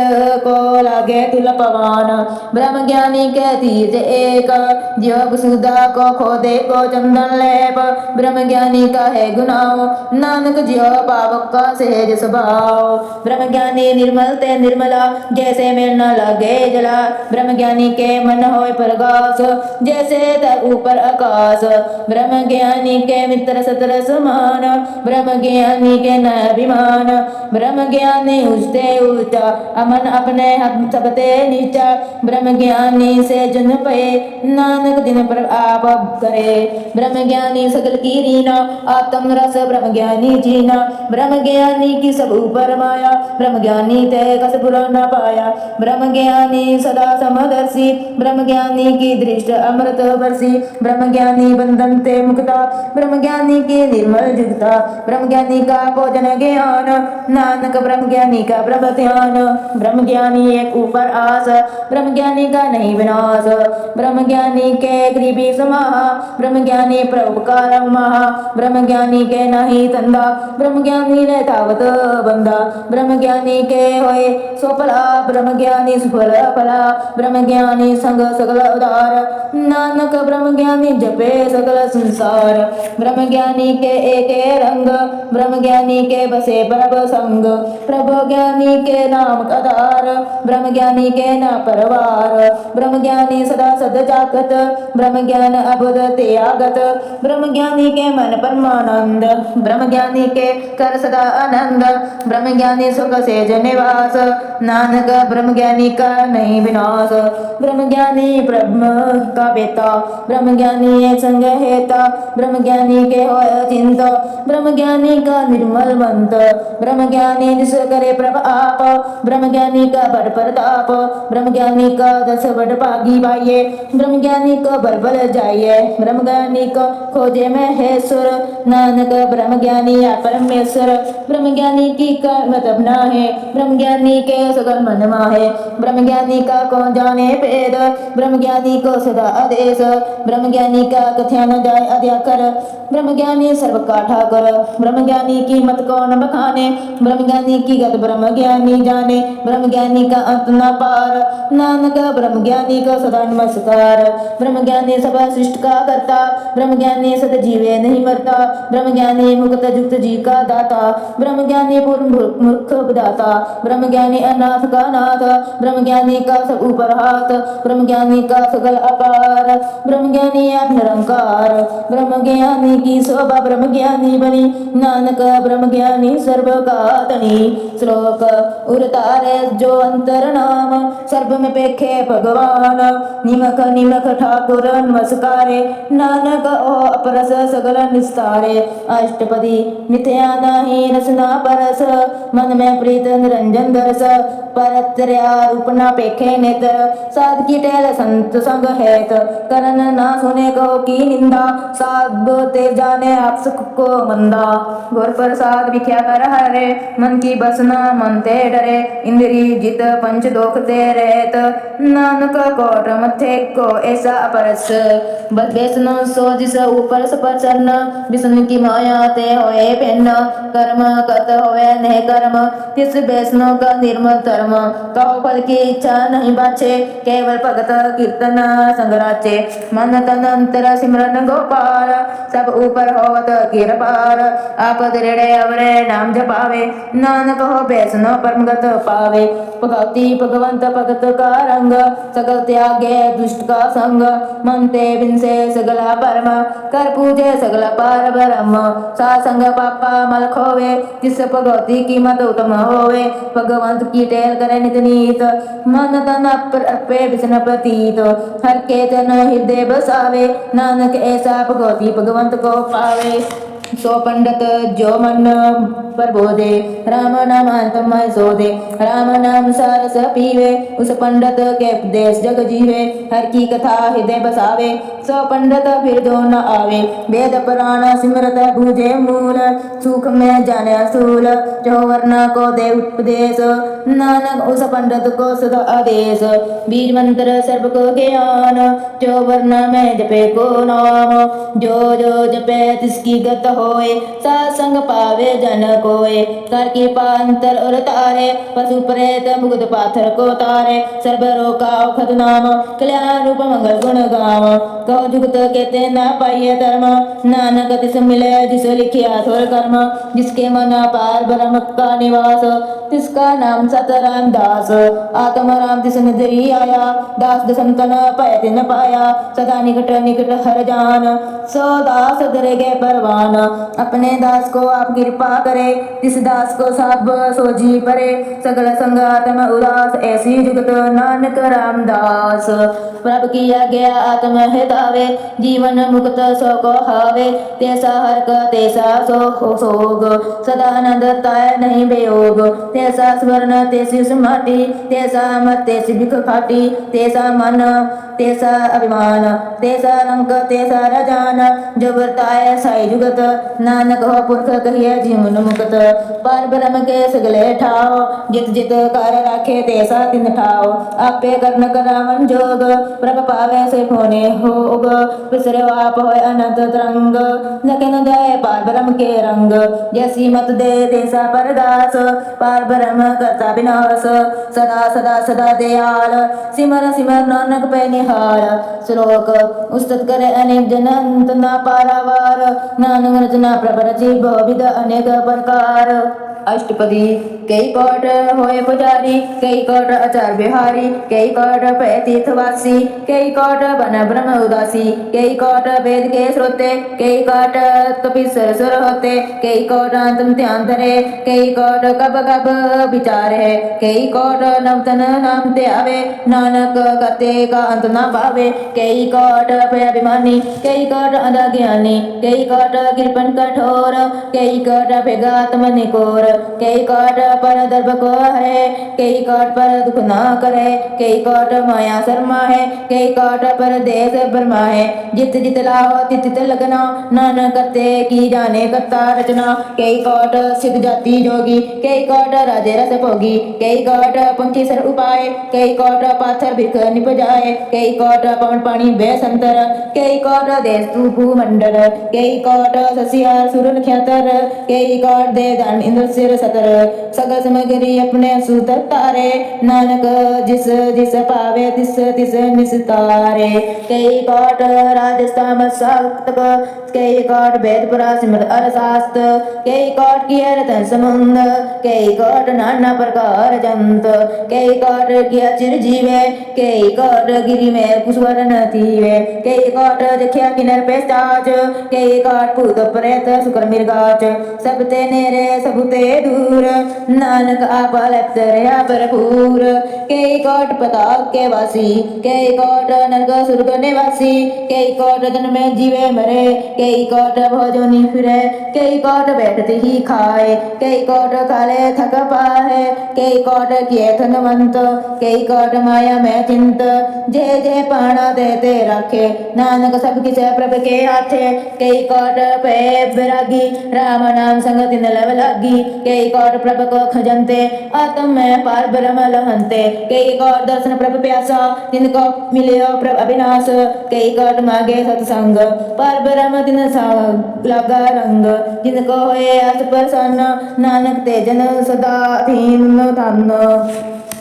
को लागे तुल पवन। ब्रह्मज्ञानी के तीज एक, जीव सुधा को खोदे को चंदन लेप। ब्रह्मज्ञानी का है गुनाह, नानक जीव पावक का सहज स्वभाव। ब्रह्मज्ञानी निर्मल ते निर्मला, जैसे में न लगे जला। ब्रह्मज्ञानी के मन होय प्रकाश, जैसे तर ऊपर आकाश। ब्रह्मज्ञानी के मित्र सतर समान, ब्रह्मज्ञानी के न अभिमान। ब्रह्मज्ञानी ऊंचते ऊंचा, अमन अपने हम सबते नीचा। ब्रह्मज्ञानी से जन पे, नानक दिन पर आप करे। ब्रह्मज्ञानी सकल की रीना, आत्म रस ब्रह्मज्ञानी जीना। ब्रह्मज्ञानी की सब ऊपर माया, ब्रह्मज्ञानी ते कस बुरा न पाया। ब्रह्मज्ञानी सदा समदर्शी, ब्रह्मज्ञानी की दृष्टि अमृत वर्षी। ब्रह्मज्ञानी बंधन ते मुक्ता, ब्रह्मज्ञानी की निर्मल जुगता। ब्रह्मज्ञानी का भोजन ज्ञान, नानक ब्रह्मज्ञानी का ब्रह्म ध्यान। ब्रह्मज्ञानी एक ऊपर आस, ब्रह्मज्ञानी का नहीं विनाश। ब्रह्मज्ञानी के गरीबी समाहा, ब्रह्मज्ञानी परोपकार महा। ब्रह्मज्ञानी के नहीं तंदा, ब्रह्मज्ञानी ने तावत बंदा। ब्रह्मज्ञानी के होए सो भला, ब्रह्मज्ञानी ज्ञानी सुफल फला ब्रह्म ज्ञानी संग सकल उदार नानक ब्रह्म ज्ञानी जपे सकल संसार ब्रह्म ज्ञानी के एके रंग ब्रह्म ज्ञानी के बसे प्रभ संग प्रभु ज्ञानी के नाम कदार ब्रह्म ज्ञानी के ना परवार ब्रह्म ज्ञानी सदा सद जागत ब्रह्म ज्ञान अबुद ते आगत ब्रह्म ज्ञानी के मन परमानंद ब्रह्म ज्ञानी के कर सदा आनंद ब्रह्म ज्ञानी सुख सेज निवास नानक ब्रह्म ज्ञानी का नहीं विनाश ब्रह्म ज्ञानी ब्रह्म का बेटा ब्रह्म ज्ञानी एक संग हेता ब्रह्म ज्ञानी के होय चिंत ब्रह्म ज्ञानी का निर्मल मंत ब्रह्म ज्ञानी जिस करे प्रभ आप ब्रह्म ज्ञानी का बड़ प्रताप ब्रह्म ज्ञानी का दस बड़ भागी पाइये ब्रह्म ज्ञानी को बल जाइए ब्रह्म ज्ञानी को खोजे महेश्वर नानक ब्रह्म ज्ञानी या परमेश्वर ब्रह्म ज्ञानी की का मतलब ना है ब्रह्म ज्ञानी के सगल मन माहे ब्रह्म ज्ञानी का कौन जाने भेद ब्रह्म ज्ञानी को सदा आदेश ब्रह्म ज्ञानी का कथ्या न जाए अध्याकर ब्रह्म ज्ञानी सर्व का ठाकर ब्रह्म ज्ञानी की मत कौन बखाने ब्रह्म ज्ञानी की गत ब्रह्म ज्ञानी जाने ब्रह्म ज्ञानी का अंत न पार नानक ब्रह्म ज्ञानी को सदा नमस्कार ब्रह्म ज्ञानी सब सृष्टि का करता ब्रह्म ज्ञानी सद जीवे नहीं मरता ब्रह्म ज्ञानी मुक्त जुक्त जी का दाता ब्रह्म ज्ञानी पूर्ण मूर्ख दाता ब्रह्म ज्ञानी अनाथ का नाथ ब्रह्म ज्ञानी का सब ऊपर हाथ ब्रह्म ज्ञानी का सगल अपार ब्रह्म ज्ञानी आप निरंकार ब्रह्म ज्ञानी की शोभा ब्रह्म ज्ञानी बनी नानक ब्रह्म ज्ञानी सर्व का तनी श्लोक उरतारे जो अंतर नाम सर्व में पेखे भगवान निमक निमक ठाकुर नमस्कारे नानक ओ अपरस सगल निस्तारे अष्टपदी नित्या नाही रसना परस मन में प्रीत निरंजन दरस परत्रया रूपना पेखे नेत्र साध की टेल संत संग हेत करन ना सुने कहो की निंदा साध ते जाने आप सुख को मंदा गुर प्रसाद विख्या कर हरे मन की बसना मन ते डरे इंद्री जित पंच दोख ते रहत नानक कोट मथे को ऐसा अपरस बस बेसन सो जिस ऊपर सपर चरण विष्णु की माया ते होए भिन्न कर्म कत होवे नह कर्म तिस वैष्णव का निर्मल धर्म कहो फल की इच्छा नहीं बाछे केवल भगत कीर्तन संगराचे मन तन अंतर सिमरन गोपाल सब ऊपर होवत गिर पार आप दृढ़ अवरे नाम जपावे नानक हो वैष्णव परमगत पावे भगवती भगवंत भगत का रंग सगल त्यागे दुष्ट का संग मन ते विंसे सगला परम कर पूजे सगला पार ब्रह्म सासंग पापा मल खोवे तिस भगवती की मत उत्तम होवे भगवंत की टेल करे नित नीत मन तन अर्पे विष्णु प्रतीत हर के तन हृदय बसावे नानक ऐसा भगवती भगवंत को पावे सो पंडित जो मन पर बोधे राम नाम अंतमय सोधे राम नाम सारस पीवे उस पंडित के उपदेश जग जीवे हर की कथा हृदय बसावे सो पंडित फिर दो न आवे वेद पुराण सिमरत भूजे मूल सुख में जाने असूल जो वर्ण को दे उपदेश नानक उस पंडित को सदा आदेश बीज मंत्र सर्व को ज्ञान जो वर्ण में जपे को नाम जो जो जपे तिसकी गत होए सत्संग पावे जन कोए कर की पांतर और तारे पशु प्रेत मुग्ध पाथर को तारे सर्व रोका औखद नाम कल्याण रूप मंगल गुण गाव कहो जुगत कहते न पाइये धर्म नानक तिस मिले जिस लिखिया थोर कर्म जिसके मन पार ब्रह्म का निवास तिसका नाम सतराम दास आत्म राम तिस नजरी आया दास दसंतन पायते न पाया सदा निकट निकट हर जान सो दास दरेगे परवान अपने दास को आप कृपा करे तिस दास को सब सोजी परे सगल संग आत्म उदास ऐसी जुगत नानक रामदास प्रभ किया गया आत्म हितावे जीवन मुक्त सो को हावे तैसा हर का तैसा सो सोग सदानंद ताय नहीं बेयोग तैसा स्वर्ण तैसी समाटी तैसा मत तैसी भिख खाटी तैसा मन तैसा अभिमान तैसा रंग तैसा रजान जो वर्ताय साई जुगत नानक हो पुरख कहिए जीवन मुक्त पर ब्रह्म के सगले ठाओ जित जित कर राखे तैसा तिन ठाओ आपे करन करावन जोग प्रभ पावे से होने हो जोग बिसरो आप होए अनंत तरंग नके न जाए पार ब्रह्म के रंग जैसी मत दे देसा परदास पार ब्रह्म करता विनाश सदा सदा सदा दयाल सिमर सिमर नानक पे निहाल श्लोक उस्तत करे अनेक जनंत ना पारावार नानक रचना प्रभर जी बहुविध अनेक प्रकार अष्टपदी कई कोट होए पुजारी कई कोट आचार बिहारी कई कोट पे तीर्थवासी कई कोट बन ब्रह्म उदासी कई कोट वेद के श्रोते कई कोट कपिसर सुर होते कई कोट अंतम ध्यान धरे कई कोट कब कब विचार है कई कोट नवतन नाम ते आवे नानक करते का अंत ना पावे कई कोट पे अभिमानी कई कोट अदा ज्ञानी कई कोट कृपन कठोर कई कोट भेगात मनिकोर कई कोट पर दर्भ को है कई कोट पर दुख ना करे कई कोट माया शर्मा है कई कोट पर देश ब्रह्मा है जित जित लाहो तित तित लगना नानक करते की जाने करता रचना कई कोट सिद्ध जाति जोगी कई कोट राजे रस भोगी कई कोट पंखी सर उपाय कई कोट पाथर भिख निप जाए कई कोट पवन पानी बेसंतर कई कोट देश तू भूमंडल कई कोट ससियार सुर ख्यातर कई कोट दे दान इंद्र सिर सतर सगल समगरी अपने सूत तारे नानक जिस जिस पावे तिस तिस निस्तारे कई कोट राजस्थान सातक कई कोट वेदपुरा सिमर अरशास्त्र कई कोट किया रतन समुंद कई कोट नाना प्रकार जंत कई कोट किया चिरजीवे कई कोट गिरी में कुशवरन थीवे कई कोट देखिया किनर पेस्ताच कई कोट भूत प्रेत शुक्र मिर्गाच सब ते नेरे सबते दूर नानक आप लप्त रहा भरपूर कई कोट पताल के वासी कई कोट नरक सुर्ग निवासी कई कोट जन्म में जीवे मरे कई कोट भोजोनी फिरे कई कोट बैठते ही खाए कई कोट काले थक पाए कई कोट किए धनवंत कई कोट माया में चिंत जय जय पाना देते रखे नानक सब किसे प्रभ के हाथे कई कोट पे विरागी राम नाम संग दिन लव लागी कई कोट प्रभ को खजनते आत्म में पार ब्रह्म लहनते कई कोट दर्शन प्रभ प्यासा जिनको मिले प्रभ अविनाश कई कोट मागे सत्संग पार ब्रह्म दिन सा लगा रंग जिनको होए अस प्रसन्न नानक ते जन सदा धीन धन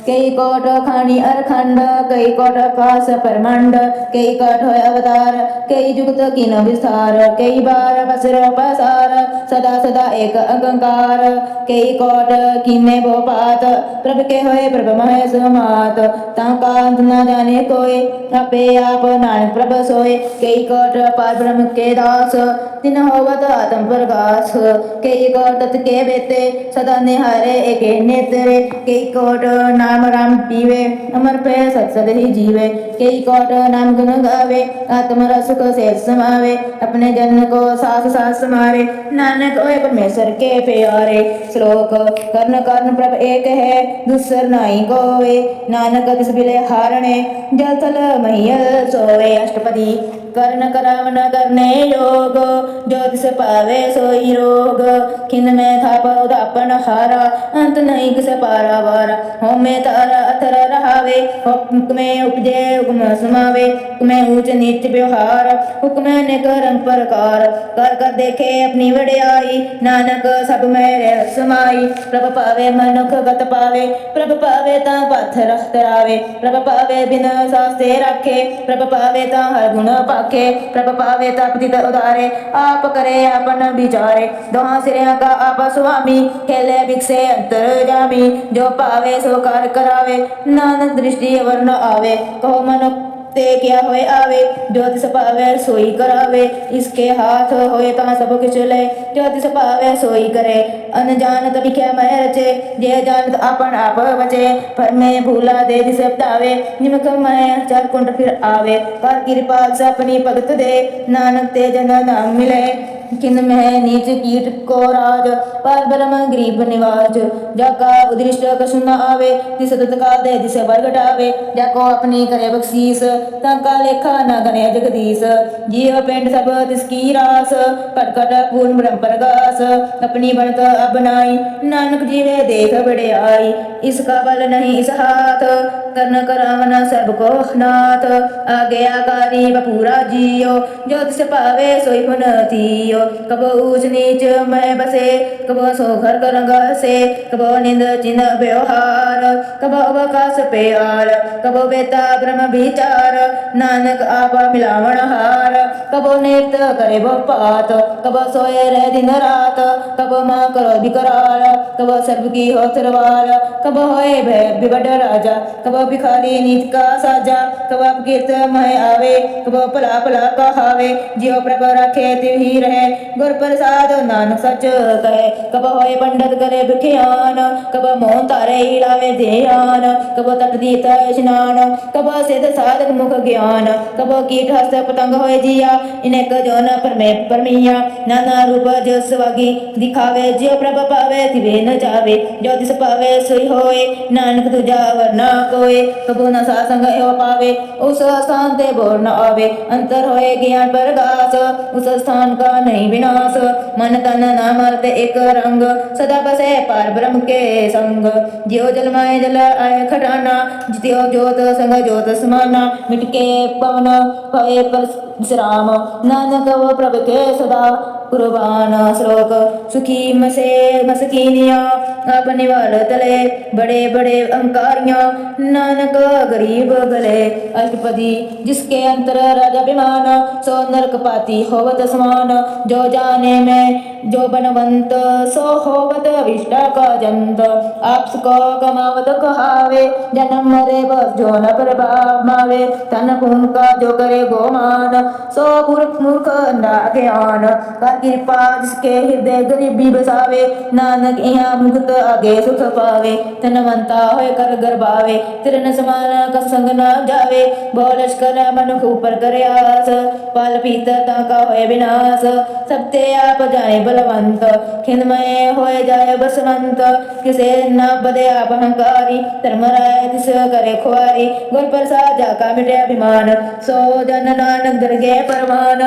कई कोट खानी अरखंड कई कोट आकाश परमंड कई कोट होय अवतार कई जुगत किन विस्तार कई बार बसर पसार सदा सदा एक अहंकार कई कोट किन्ने भोपात प्रभ के होए प्रभ महेश मात ताका अंत न जाने कोई अपे आप नानक प्रभ सोए कई कोट पार ब्रह्म के दास दिन होवत आत्म प्रकाश कई कोट तत् के बेते सदा निहारे एक नेत्रे कई कोट नाम राम पीवे अमर पे सत्सद ही जीवे कई कोट नाम गुण गावे आत्म रस सुख से समावे अपने जन को सास सास मारे नानक ओए परमेश्वर के प्यारे श्लोक कर्ण कर्ण प्रभ एक है दूसर नाई गोवे नानक तिस बिले हारणे जल थल महियल सोवे अष्टपदी कर्ण करावन करने योग ज्योतिष पावे सोई रोग खिन में थाप उदापन हारा अंत नहीं किस पारा वारा हो में तारा अथर रहावे हुक्म में उपजे हुक्म समावे हुक्म में ऊंच नीच व्यवहार हुक्म में अनेक रंग प्रकार कर कर देखे अपनी वड्याई नानक सब में समाई प्रभ पावे मनुख गत पावे प्रभ पावे ता पाथर तरावे प्रभ पावे बिन सास्ते रखे प्रभ पावे ता हर गुण पाखे प्रभ पावे ता पतित उदारे आप करे अपन विचारे दोहा सिरिया का आप स्वामी खेले भिक्षे अंतर जामी जो पावे सो कार करावे नानक दृष्टि वर्ण आवे कहो मनुख ते क्या होए आवे ज्योतिष पावे सोई करावे इसके हाथ होए ता सब कुछ ले ज्योतिष पावे सोई करे अनजानत लिखे मैं रचे जे जानत अपन आप बचे पर में भूला दे दिस बतावे निमक मैं चार कुंड फिर आवे पर कृपा से अपनी भगत दे नानक ते जन नाम मिले किन मह नीच कीट को राज, पर ब्रह्म गरीब निवाज। जाका उदृष्ट कछु न आवे, तिस तत्काल दे दिस बर घटावे। जाको अपनी करे बख्शीस, ताका लेखा न गणे जगदीश। जीव पिंड सब तिसकी रास, कट कट पूर्ण ब्रह्म प्रगास। अपनी बनत अब नाई, नानक जीवे देख बड़ियाई। इसका बल नहीं इस हाथ, करन करावना सब को नाथ। आज्ञाकारी बपूरा जियो, जो तिस पावे सोई पुन थियो। कबो ऊंच नीच मैं बसे, कबो सो घर कर से। कबो निंद चिन्ह व्यवहार, कबो अवकाश प्यार। कबो बेता ब्रह्म विचार, नानक आपा मिलावण हार। कबो नृत्य करे वो पात, कबो सोए रह दिन रात। कबो माँ करो विकराल, कबो सर्व की हो सरवाल। कबो होए भय विबड राजा, कबो भिखारी नीत का साजा। कबो अपकीर्त मह आवे, कबो भला भला कहावे। जियो प्रभ रखे तिहि रहे, गुर प्रसाद नानक सच कहे। कबो होए पंडित करे विख्यान, कबो मोहन तारे लावे ध्यान। कबो तट दीत स्नान, कबो सिद्ध साधक मुख ज्ञान। कबो कीट हस्त पतंग होए जिया, इनेक जोन परमे परमिया। नाना रूप जो सुवागी दिखावे, जियो प्रभ पावे तिवे न जावे। जो तिस पावे सोई होए, नानक तुझा वरना कोय। कबो न सासंग एव पावे, उस स्थान ते बोर न आवे। अंतर होए ज्ञान प्रगास, उस स्थान का नहीं विनाश। मन तन नाम अर्थ एक रंग, सदा बसे पार ब्रह्म के संग। ज्यो जल माय जल आय खटाना, जित्यो ज्योत संग ज्योत समाना। मिटके पवन भये परशुराम, नानक वो प्रभ के सदा कुर्बान। श्लोक सुखी मसे मसकीनिया, अपने वाल तले बड़े बड़े अहंकारियां। नानक गरीब गले अष्टपदी, जिसके अंतर राजा विमान। सो नरक पाती होवत समान, जो जाने में जो बनवंत। सो होवत अभिष्टा का जंत, आपस को कमावत कहावे। जन्म मरे बस जो न प्रभावे, तन भूम का जो करे गोमान। सो मूर्ख ना ज्ञान, कर कृपा जिसके हृदय गरीबी बसावे। नानक यहाँ मुक्त आगे सुख पावे, धनवंता होय कर गर्भावे। तिरन समान कस संग न जावे, बहु लश्कर मनुख ऊपर करे आस। पाल पीतर ताका होय विनाश, सबते आप जाने बलवंत। खिंदमय होय जाय बसवंत, किसे न बदे आप अहंकारी। धर्म राय तिस करे खुआरी, गुर प्रसाद जाका मिटे अभिमान। सो जन नानक दरगे परमान,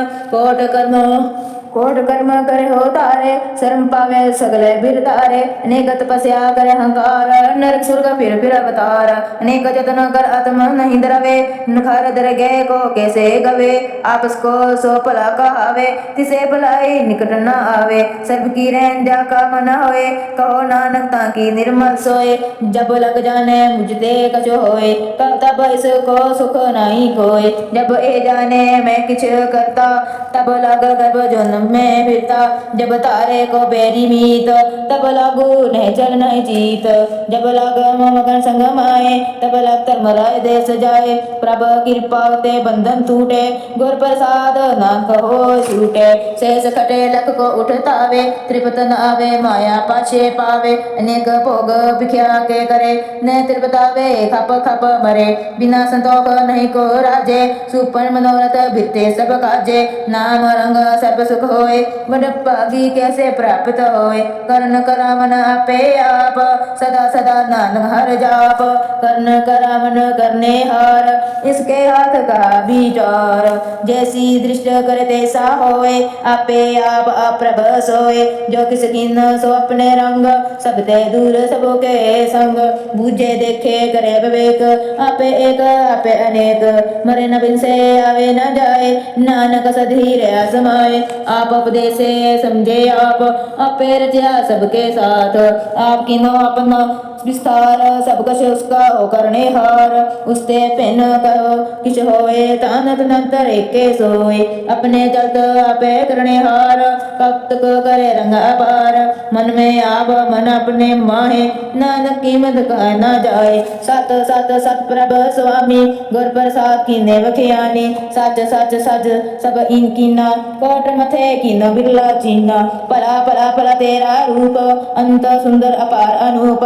कोट कर्म करे हो तारे। शर्म पावे सगले बिर तारे, अनेक तपस्या करे अहंकार। नरक स्वर्ग फिर अवतार, अनेक जतन कर आत्म नहीं डरवे। नखार दर गए को कैसे गवे, आपस को सो भला कहावे। तिसे भलाई निकट न आवे, सब की रैन जाका मन होए। कहो नानक ताकी निर्मल सोए, जब लग जाने मुझते कछु होए। तब इसको सुख नहीं कोय, जब ए जाने मैं किछ करता। तब लग गर्भ जन्म में फिरता, जब तारे को बेरी मीत। तब लागू नहीं चल नहीं जीत, जब लग मगन संग माए। तब लग धर्मराय देश जाए, प्रभ कृपा ते बंधन टूटे। गुर प्रसाद नाम कहो छूटे, शेष खटे लख को उठतावे। त्रिपत न आवे माया पाछे पावे, अनेक भोग भिख्या के करे। न त्रिपतावे खप खप मरे, बिना संतोष नहीं को राजे। सुपन मनोरथ भित्ते सब काजे, नाम रंग सर्व सुख होए। बड़ भागी कैसे प्राप्त होए, कर्ण करावन आपे आप। सदा सदा नानक हर जाप, कर्ण करावन करने हार। इसके हाथ का विचार, जैसी दृष्ट करे तैसा होए। आपे आप अप्रभ सोए, जो किस किन सो अपने रंग। सब ते दूर सबो के संग, बूझे देखे करे विवेक। आपे एक आपे अनेक, मरे न बिन से आवे न जाए। नानक सधीर समाए, आप उपदेशे समझे आप। आपे रचा सबके साथ, आप किनो अपना विस्तार। सब कछ उसका हो करने हार, उसते पिन करो किछ होए। तानत नंतर एके सोए, अपने चलत आपे करने हार। भक्त को करे रंग अपार, मन में आप मन अपने माहे। नानक कीमत कह न जाए, सत सत सत प्रभ स्वामी। गुर प्रसाद कीने बखियानी, सच सच सच सब इनकीना। कोट मथे कीनो बिरला चीना, भला भला भला तेरा रूप। अंत सुंदर अपार अनूप,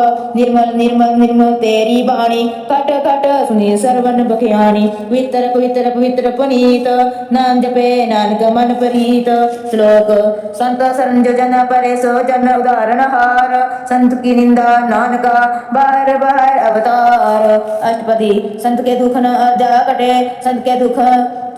निर्मल निर्मल निर्मल तेरी बाणी, खट खट सुनी सरवन बख्यानी। पवित्र पवित्र पवित्र पुनीत, नाम जपे नानक मन प्रीत। श्लोक संत शरण जो जन परे सो जन उदाहरण हार, संत की निंदा नानका बार बार अवतार। अष्टपदी संत के दुख न अर्जा कटे, संत के दुख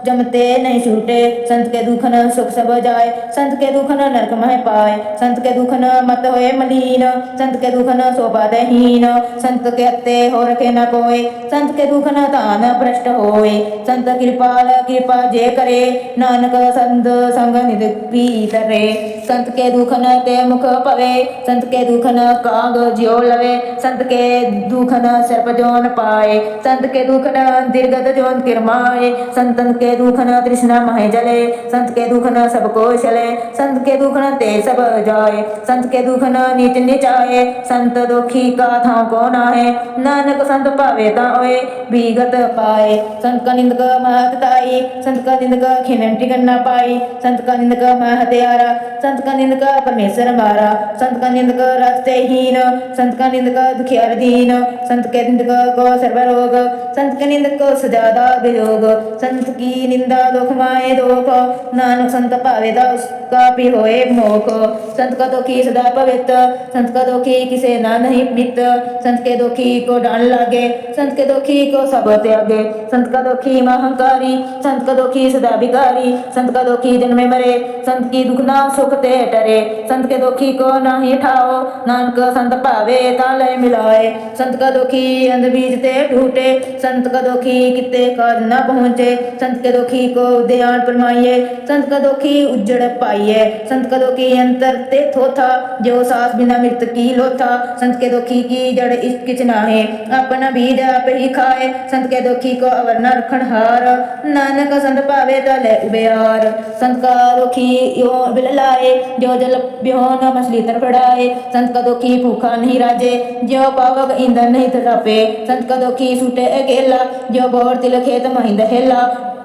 जमते नहीं छूटे, संत के दुख न सुख सब जाए, संत के दुख न नरक मह पाए, संत के दुख न मत होए मलीन, संत के दुख न शोभा दहीन, संत के हत्ते हो रखे न कोय, संत के दुख न तान भ्रष्ट होए, संत कृपाल कृपा जे करे, नानक संत संग निध पीतरे। संत के दुख न ते मुख पवे, संत के दुख न काग ज्यो लवे, संत के दुख न सर्प जोन पाए, संत के दुख न दीर्घत जोन किरमाए, संतन के दुख न तृष्णा मह जले, संत के दुख न सबको चले, संत के दुख न ते सब जाए, संत के दुख न नीच नीचाए, संत दुखी का था को नाहे, नानक संत पावे तावे विगत पाए। संत का निंदक महताई, संत का निंदक खिन टिकन न पाई, संत का निंदक महत्यारा, संत का निंदक परमेश्वर मारा, संत का निंदक रास्ते हीन, संत का निंदक दुखियार दीन, संत के निंदक को सर्वरोग, संत के निंदक को सजादा वियोग, संत की निंदा दुख माए दुख, नानक संत पावेदा उसका भी होए मोख। संत का दुखी सदा पवित्र, संत का दुखी किसे ना नहीं मित्र, संत के दुखी को डांड लागे, संत के दुखी को सब त्यागे, संत का दुखी महंकारी, संत का दुखी सदा बिकारी, संत का दुखी जन्मे मरे, संत की दुख ना सुख ते टरे, संत के दुखी को नाही ठाओ, नानक संत पावे ताले मिलाए। संत का दुखी अंध बीज ते टूटे, संत का दुखी किते काज न पहुँचे, संत के दुखी को ध्यान परमाइए, संत का दुखी उज्जड़ पाइए, संत का दुखी अंतर ते थोथा, जो सास बिना मृत की लोथा, संत के दुखी की जड़ इस किच नाहे, अपना बीज आप ही खाए, संत के दुखी को अवर न रखन हार, नानक संत पावे तले उबेयार। संत का दुखी यो बिल लाए, जो जल बिहोन मछली तर पड़ाए, संत का दुखी भूखा नहीं राजे, जो पावक ईंधन नहीं तड़पे, संत का दुखी सूटे अकेला, जो बोर तिल खेत महिंद हेला,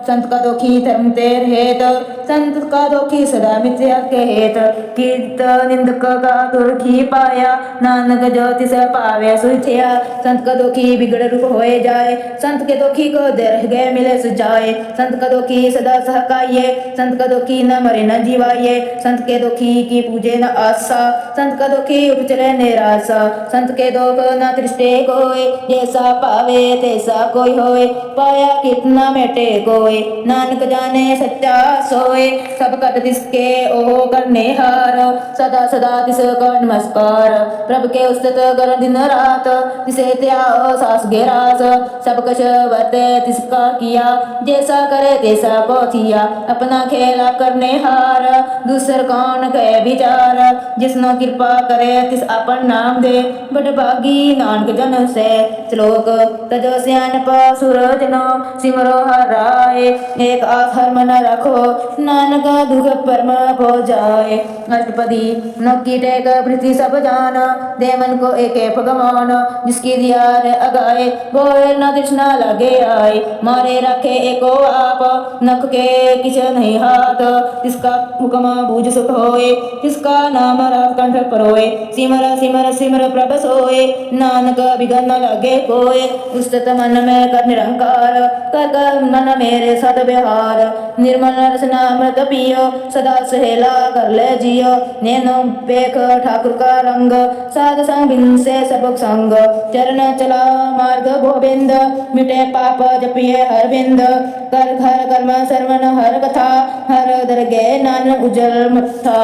संत का दुखी धर्म तेर हेत, संत का दुखी सदा मिथ्या के हेत, कीर्त निंदक का दुर्खी पाया, नानक जो तिस पावे सुथिया, संत का दुखी बिगड़ रूप होए जाए, संत के दुखी को दर गए मिले सुजाए, संत का दुखी सदा सहकाइए, संत का दुखी न मरे न जीवाइए, संत के दुखी की पूजे न आशा, संत का दुखी उपचले निराशा, संत के दुख न तृष्टे कोय, जैसा पावे तैसा कोई होए, पाया कितना मेटे कोय, नानक जाने सच्चा सोए, सब कट तिसके ओ करने हार, सदा सदा तिस को नमस्कार, प्रभु के उस्तत कर दिन रात, तिसे त्याओ सास गेरास, सब कछ वर्ते तिसका किया, जैसा करे तैसा को थिया, अपना खेला करने हार, दूसर कौन कहे विचार, जिसनो कृपा करे तिस अपन नाम दे, बड़ भागी नानक जन से। श्लोक तजो स्यान पासुर जनो, सिमरो हर राय, एक आखर मन रखो, नानक दुख परम हो जाए। अष्टपदी नौकी टेक पृथ्वी सब जान, देवन को एके भगवान, जिसकी दियार अगाए, बोए न तृष्णा लगे आए, मारे रखे एको आप, नख के किछ नहीं हाथ, तिसका हुक्म बूझ सुख होए, तिसका नाम रख कंठ परोए, सिमर सिमर सिमर प्रभ सोए, नानक बिघन न लगे कोय, उस्तत मन में कर निरंकार, कर कर मन मेरे सद व्यवहार, निर्मल रसना अमृत पियो, सदा सहेला कर ले जियो, नैनो पेख ठाकुर का रंग, साध संग बिन से सब संग, चरण चला मार्ग गोविंद, मिटे पाप जपिए हर बिंद, कर हर कर्म सर्वन हर कथा, हर दरगे नानक उजल मत्था,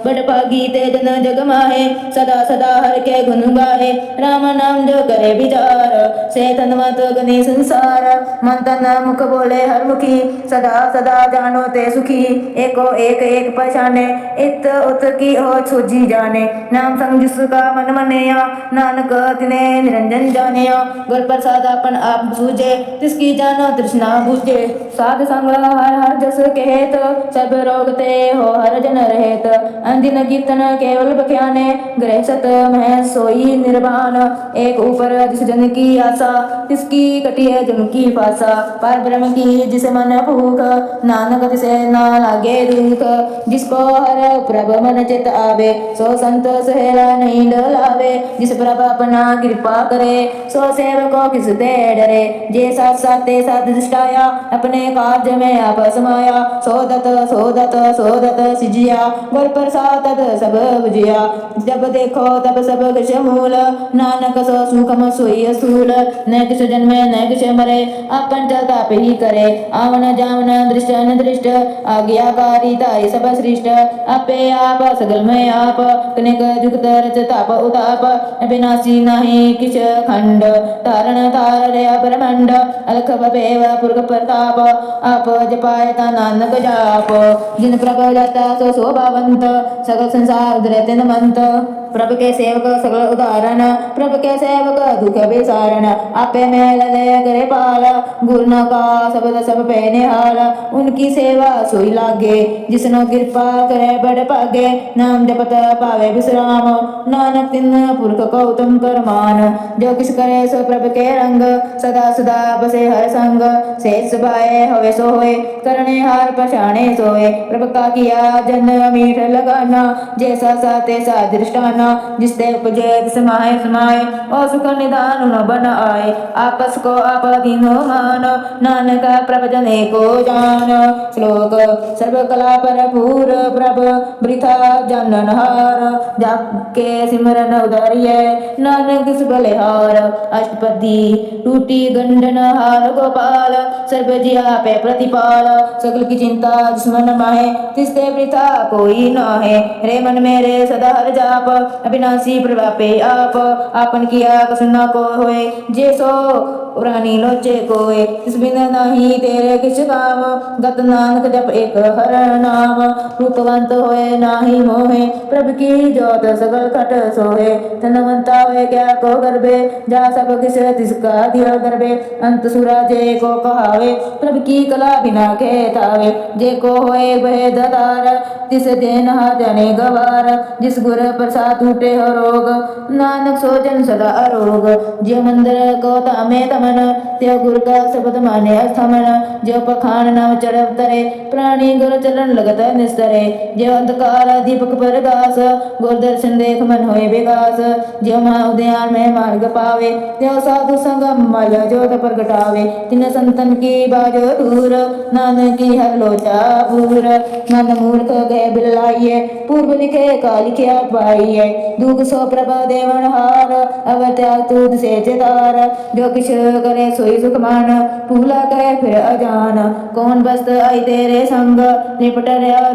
बड़ भागी ते जन जग माहे, सदा सदा हर के गुण गाहे, राम नाम जो करे विचार, से तनवत गनी संसार, मन तन मुख बोले हर मुखी, सदा सदा जानो ते सुखी, एको एक एक पहचाने, इत उत की हो सूझी जाने, नाम संग जिसका मन मनेया, नानक तिने निरंजन जानिया, गुर प्रसाद अपन आप सूझे, तिसकी जानो तृष्णा बुझे, साध संग हर हर जस कहेत, सब रोग ते हो हर जन रहेत, अंदिन कीर्तन केवल बख्याने, ग्रह सत मह सोई निर्वाण, एक ऊपर जिस जन की आशा, तिसकी कटिय जम की फासा, पार ब्रह्म की जिस मन भूख, नानक तिसे ना लागे दुख। जिसको हर प्रभ मन चित आवे, सो संत सहेला नहीं डोलावे। जिस प्रभ अपना कृपा करे, सो सेवको किस ते डरे। जे साथ साथे साथ दृष्टाया, अपने कार्य में आप समाया। सोदत सोदत सोदत सिजिया, गुर प्रसाद सब बुझिया। जब देखो तब सब कुछ मूल, नानक सो सुखम सोई स्थूल। न किछ जन्मे न किछ मरे, अपन चलता पे ही करे। आवन जावन दृष्ट न दृष्ट, आज्ञाकारी ताई सब सृष्ट। आपे आप सगल में आप, कनिक जुगत रच ताप उताप। विनाशी नाही किछ खंड, तारण तार रे ब्रह्मंड। अलख बपेव पुरख प्रताप, आप जपाय ता नानक जाप। जिन प्रभ जाता सो शोभावंत, सगल संसार उधरे तिन मंत। प्रभ के सेवक सगल उदाहरण, प्रभ के सेवक दुख विसारण। आपे मैल ले करे पाल, गुरु न का शब्द सब पे निहाल। उनकी सेवा सोई लागे, जिसनो कृपा करे बड़ भागे। नाम जपत पावे विश्राम, नानक तिन पुरख को उत्तम कर मान। जो किस करे सो प्रभ के रंग, सदा सदा बसे हर संग। शेष सुभाए होवे सो होए, करने हार पछाणे सोए। प्रभ का किया जन मीठ लगाना, जैसा सा तैसा दृष्टाना। जिसते उपजे तिस माहे समाए, और सुख निदान न बन आए। आपस को आप दीनो मान, नानक प्रभ जने को जान। श्लोक सर्व कला भरपूर, प्रभ वृथा जानन हार। जाके सिमरन उदरिय, नानक तिस बलिहार। अष्टपदी टूटी गंडन हार गोपाल, सर्व जिया पे प्रतिपाल। सकल की चिंता जिस मन माहे, तिसते वृथा कोई नाहे। रे मन मेरे सदा हर जाप, अविनाशी प्रभापे आप। आपन किया कसु न को होए, जे सो प्राणी लोचे कोय। तिस बिन नाही तेरे किछ काम, गत नानक जप एक हर नाम। रूपवंत होए नाही मोहे, प्रभ की जोत सगल खट सोहे। धनवंता होए क्या को गर्भे, जा सब किस तिसका दियो गर्भे। अंत सुरा जे को कहावे, प्रभ की कला बिना के तावे। जे को होए वह दतार, तिस देन जने गवार। जिस गुर प्रसाद टूटे हो रोग, नानक सो जन सदा अरोग। जो मंदिर को तामे तमन, त्यो गुर का शब्द माने अस्थमन। जो पखान नाम चढ़ तरे, प्राणी गुर चरण लगत निस्तरे। जो अंधकार दीपक प्रकाश, गुर दर्शन देख मन होए विकास। जो महा उद्यान में मार्ग पावे, त्यो साधु संगम मल जोत प्रगटावे। तिन संतन की बाजो दूर, नानक की हर लोचा पूर। मन मूर्ख गए बिलाइए, पूर्व लिखे का लिखिया पाइए। दुख सो प्रभा देवन हार, अवर त्याग तूत से चितार। जो किछ करे सोई सुख मान, भूला कहे फिर अजान। कौन बस्त आई तेरे संग, लिपट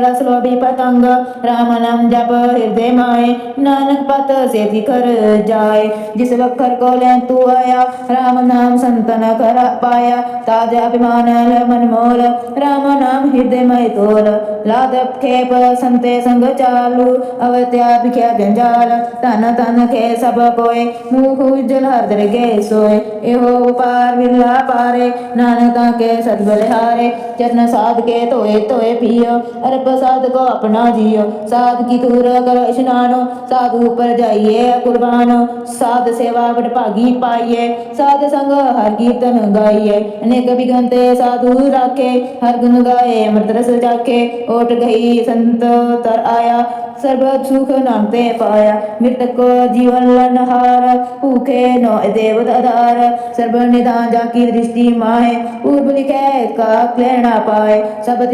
रस लोभी पतंग। राम नाम जप हृदय माए, नानक पत से कर जाए। जिस वखर को ले तू आया, राम नाम संतन कर पाया। ताजा अभिमान मन मोल, राम नाम हृदय मय तोल। लाद खेप संते संग चालू, अवत्या भिख्या जंजाल। तन तन के सब कोय, मुख उज्जल हर गे सोए। एहो पार बिरला पारे, नानक के सद बलिहारे। चरण साध के तोए तोए पियो, अर्प साध को अपना जियो। साध की तूर करो स्नानो, साधु पर जाइए कुर्बानो। साध सेवा बड़ भागी पाइए, साध संग हर कीर्तन गाइए। अनेक विघ्नते साधु राखे, हर गुण गाए अमृत रस चाखे। ओट गई संत तर आया, सर्व सुख नाम ते पाया। मृतक को जीवन लनहार, भूखे नो देव आधार। सर्व निदान जाकी दृष्टि माहे, पूर्व लिखे का प्रेरणा पाए। सब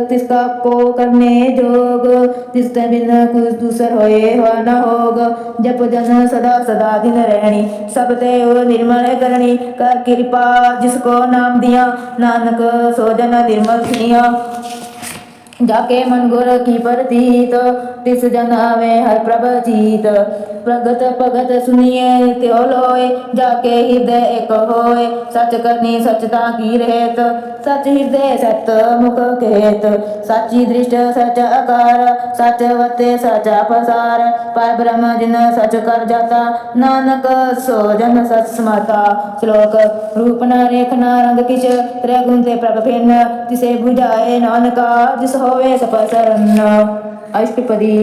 तिसका को करने जोग, तिस बिन कुछ दूसर होए हो न होग। जप जन सदा सदा दिन रहनी, सब ते निर्मल करनी। कर कृपा जिसको नाम दिया, नानक सो जन निर्मल सुनिया। जाके मन गुर की प्रतीत, तिस जन आवे हर प्रभ जीत। प्रगत भगत सुनिए त्यो लोय, जाके हृदय एक होय। सच करनी सचता की रहत, सच हृदय सत मुख कहत। साची दृष्ट सच आकार, सच वते सचा पसार। पर ब्रह्म जिन सच कर जाता, नानक सो जन सच समाता। श्लोक रूप न रेख न रंग किछ, त्रैगुण ते प्रभ भिन्न। तिसे बुझाए नानका, जिस होवे सप सरन। अष्टपदी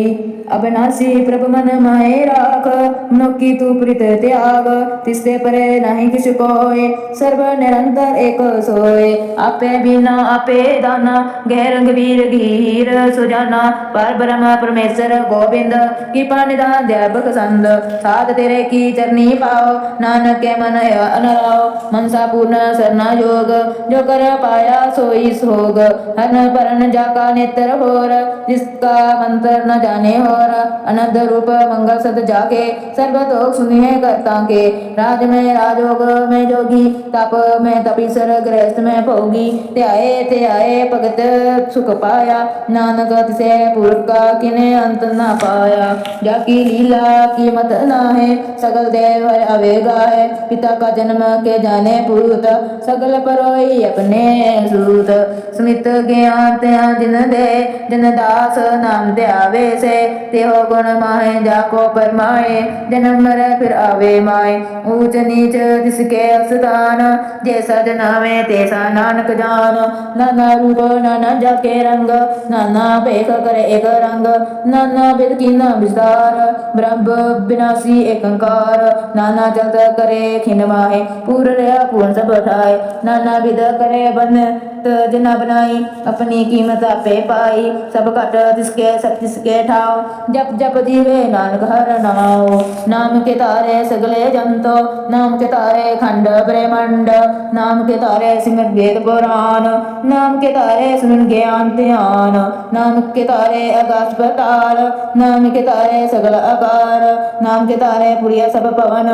अविनाशी प्रभ मन माहे राख, मनुखी तू प्रीत त्याग, तिसते परे नहीं किछु कोय, सर्व निरंतर एक सोय। आपे बिना आपे दाना, गहर गंभीर गहीर सुजाना, पर ब्रह्म परमेश्वर गोविंद, कृपा निधान दयाबक संद, साध तेरे की चरनी पाओ, नानक के मन अनराओ, मनसा पूर्ण सरना योग, जो कर पाया सोई सोग, हरन परन जाका नेत्र होर, जिसका मंत्र न जाने होर, अनंत रूप मंगल सद जाके, सर्वतोक सुनिए करता के, राज में राजोग में जोगी, तप में तपीसर गृहस्थ में भोगी, ते आए भगत सुख पाया, नानक तिसे पुरख का किने अंत न पाया। जाकी लीला की मत नाहे, सगल देव अवेगा है, पिता का जन्म के जाने पूत, सगल परोई अपने सूत, स्मित ज्ञान त्या जिन दे, जन दास नाम ध्यावे से, तेहो गुण माहे जाको परमाए, जन्म मर फिर आवे माए, ऊंच नीच जिसके स्थान, जैसा जनावे तैसा नानक जान, नाना रूप नाना जाके रंग, नाना भेख करे एक रंग, नाना विध कीना विस्तार, ब्रह्म विनाशी एकंकार, नाना जगत करे खिन माहे, पूर्ण रहा पूर्ण सब ठाए, नाना विध करे बन जना बनाई, अपनी कीमत आपे पाई, सब घट तिसके सब तिसके ठाओ, जप जप जीवे नानक हर नाओ, नाम के तारे सगले जंतो, नाम के तारे खंड ब्रह्मंड, नाम के तारे सिमर वेद पुराण, नाम के तारे सुन ज्ञान ध्यान, नाम के तारे आकाश पाताल, नाम के तारे सगल आकार, नाम के तारे पुरिया सब पवन,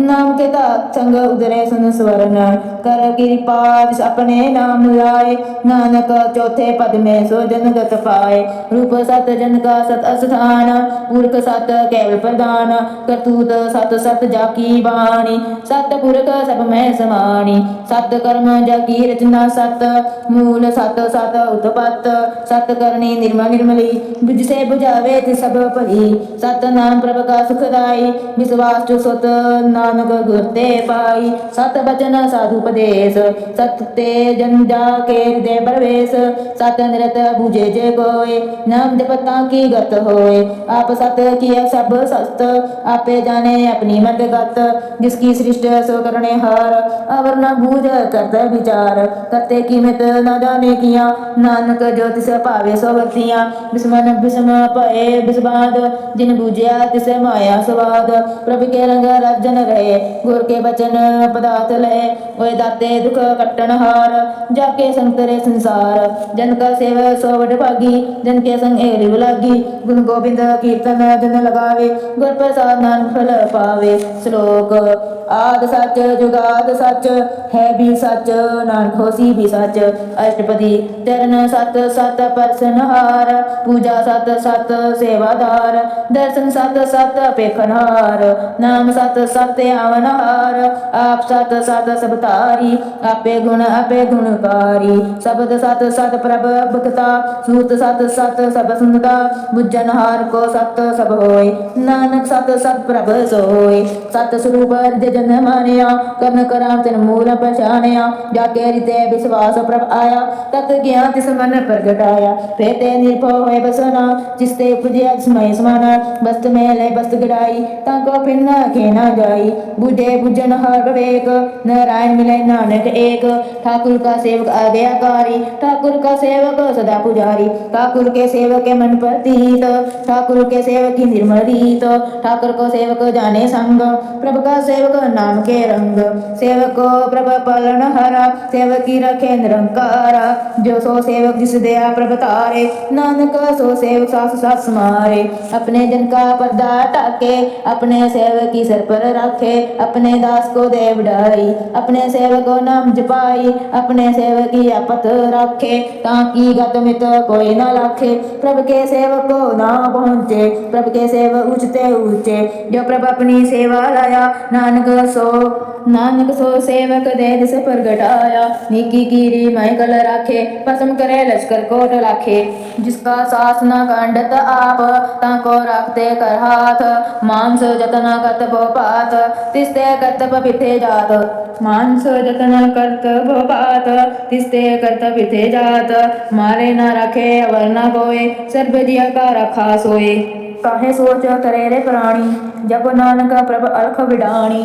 नाम के संग उदरे सुन स्वर्ण, कर कृपा जिस अपने नाम लाए, नानक चौथे पद में सो जन गत पाए, रूप सत जन का सत अस्थान, पुरख सत केवल प्रधान, करतूत सत सत जाकी बाणी, सत पुरख सब में समानी, सत कर्म जाकी रचना सत, मूल सत सत उत्पत्त, सत करनी निर्मल निर्मली, बुझ से बुझावे ति सब भली, सत नाम प्रभ का सुखदाई, विश्वास जो सुत नानक गुर ते पाई, सत बचन साधुपदेश, सत ते जन जाके हृदय प्रवेश, सत निरत बुझे जे कोय, नाम जपता की गत होय, आप सत किया सब सत, आपे जाने अपनी मत गत, जिसकी सृष्ट सो करने हार, अवर न बूझ करत विचार, करते कीमत न जाने किया, नानक ज्योतिष पावे सो वर्तियां, बिस्मन बिस्म पए बिस्वाद, जिन बूझिया तिस माया स्वाद, प्रभु के रंग राजन रहे, गुर के बचन पदार्थ लहे, ओए दाते दुख कट्टन हार, जाके संतरे संसार, जन का सेव सो वड भागी, जन के संग एरिव लागी, गुण गोविंद कीर्तन जन लगावे, गुर प्रसाद नानक फल पावे। श्लोक आद सच जुगाद सच, है भी सच नानक होसी भी सच, अष्टपदी चरण सत सत परसनहार, पूजा सत सत सेवादार, दर्शन सत सत पेखनहार, नाम सत सत आवनहार, आप सत सत सब तारी, आपे गुणकारी, शब्द सत सत प्रभ भक्ता, सूत सत सत सब सुनता, बुझनहार को सत सब होय, नानक सत सत प्रभ सोय, सत स्वरूप हृदय जन मानिया, कर्म कराम तिन मूल पहचानिया, जाके हृदय विश्वास प्रभ आया, तत ज्ञान तिस मन प्रगटाया, फेते निर्भय होय बसना, जिसते उपजया जिसमय समाना, बस्त में ले बस्त गड़ाई, ताको फिर न खेना जाई, बुझे बुझन हर विवेक, नारायण मिले नानक एक, ठाकुर का सेवक आज्ञाकारी, ठाकुर का सेवक सदा पुजारी, ठाकुर के सेवक के मन प्रतीत, ठाकुर के सेवक की निर्मल रीत, ठाकुर को सेवक जाने संग, प्रभु का सेवक नाम के रंग, सेवक को प्रभु पालन हरा, सेवक की रखे निरंकारा, जो सो सेवक जिस दया प्रभ तारे, नानक सो सेवक सास सास मारे, अपने जन का पर्दा टाके, अपने सेवक की सर पर रखे, अपने दास को दे बढ़ाई, अपने सेवक को नाम जपाई, अपने सेवक की आपत रखे, ताकि गत मित कोई न लाखे, प्रभु के सेवक को ना पहुँचे, प्रभु के सेवक ऊंचते ऊंचे, जो प्रभु अपनी सेवा लाया, नानक सो सेवक दे दिस प्रगटाया, निकी कीरी माइकल राखे, पसम करे लश्कर कोट लाखे, जिसका सास न खंडत आप, ताको रखते कर हाथ, मांस जतन कत पात, तिस्ते कर्तव्य पिथे जात, मांस जतन कर्तव्य पात, तिस्ते कर्तव्य पिथे जात, मारे न रखे अवर न कोय, सर्व जिया का रखा सोए। काहे सोच करे रे प्राणी, जप नानक प्रभ अलख विडाणी।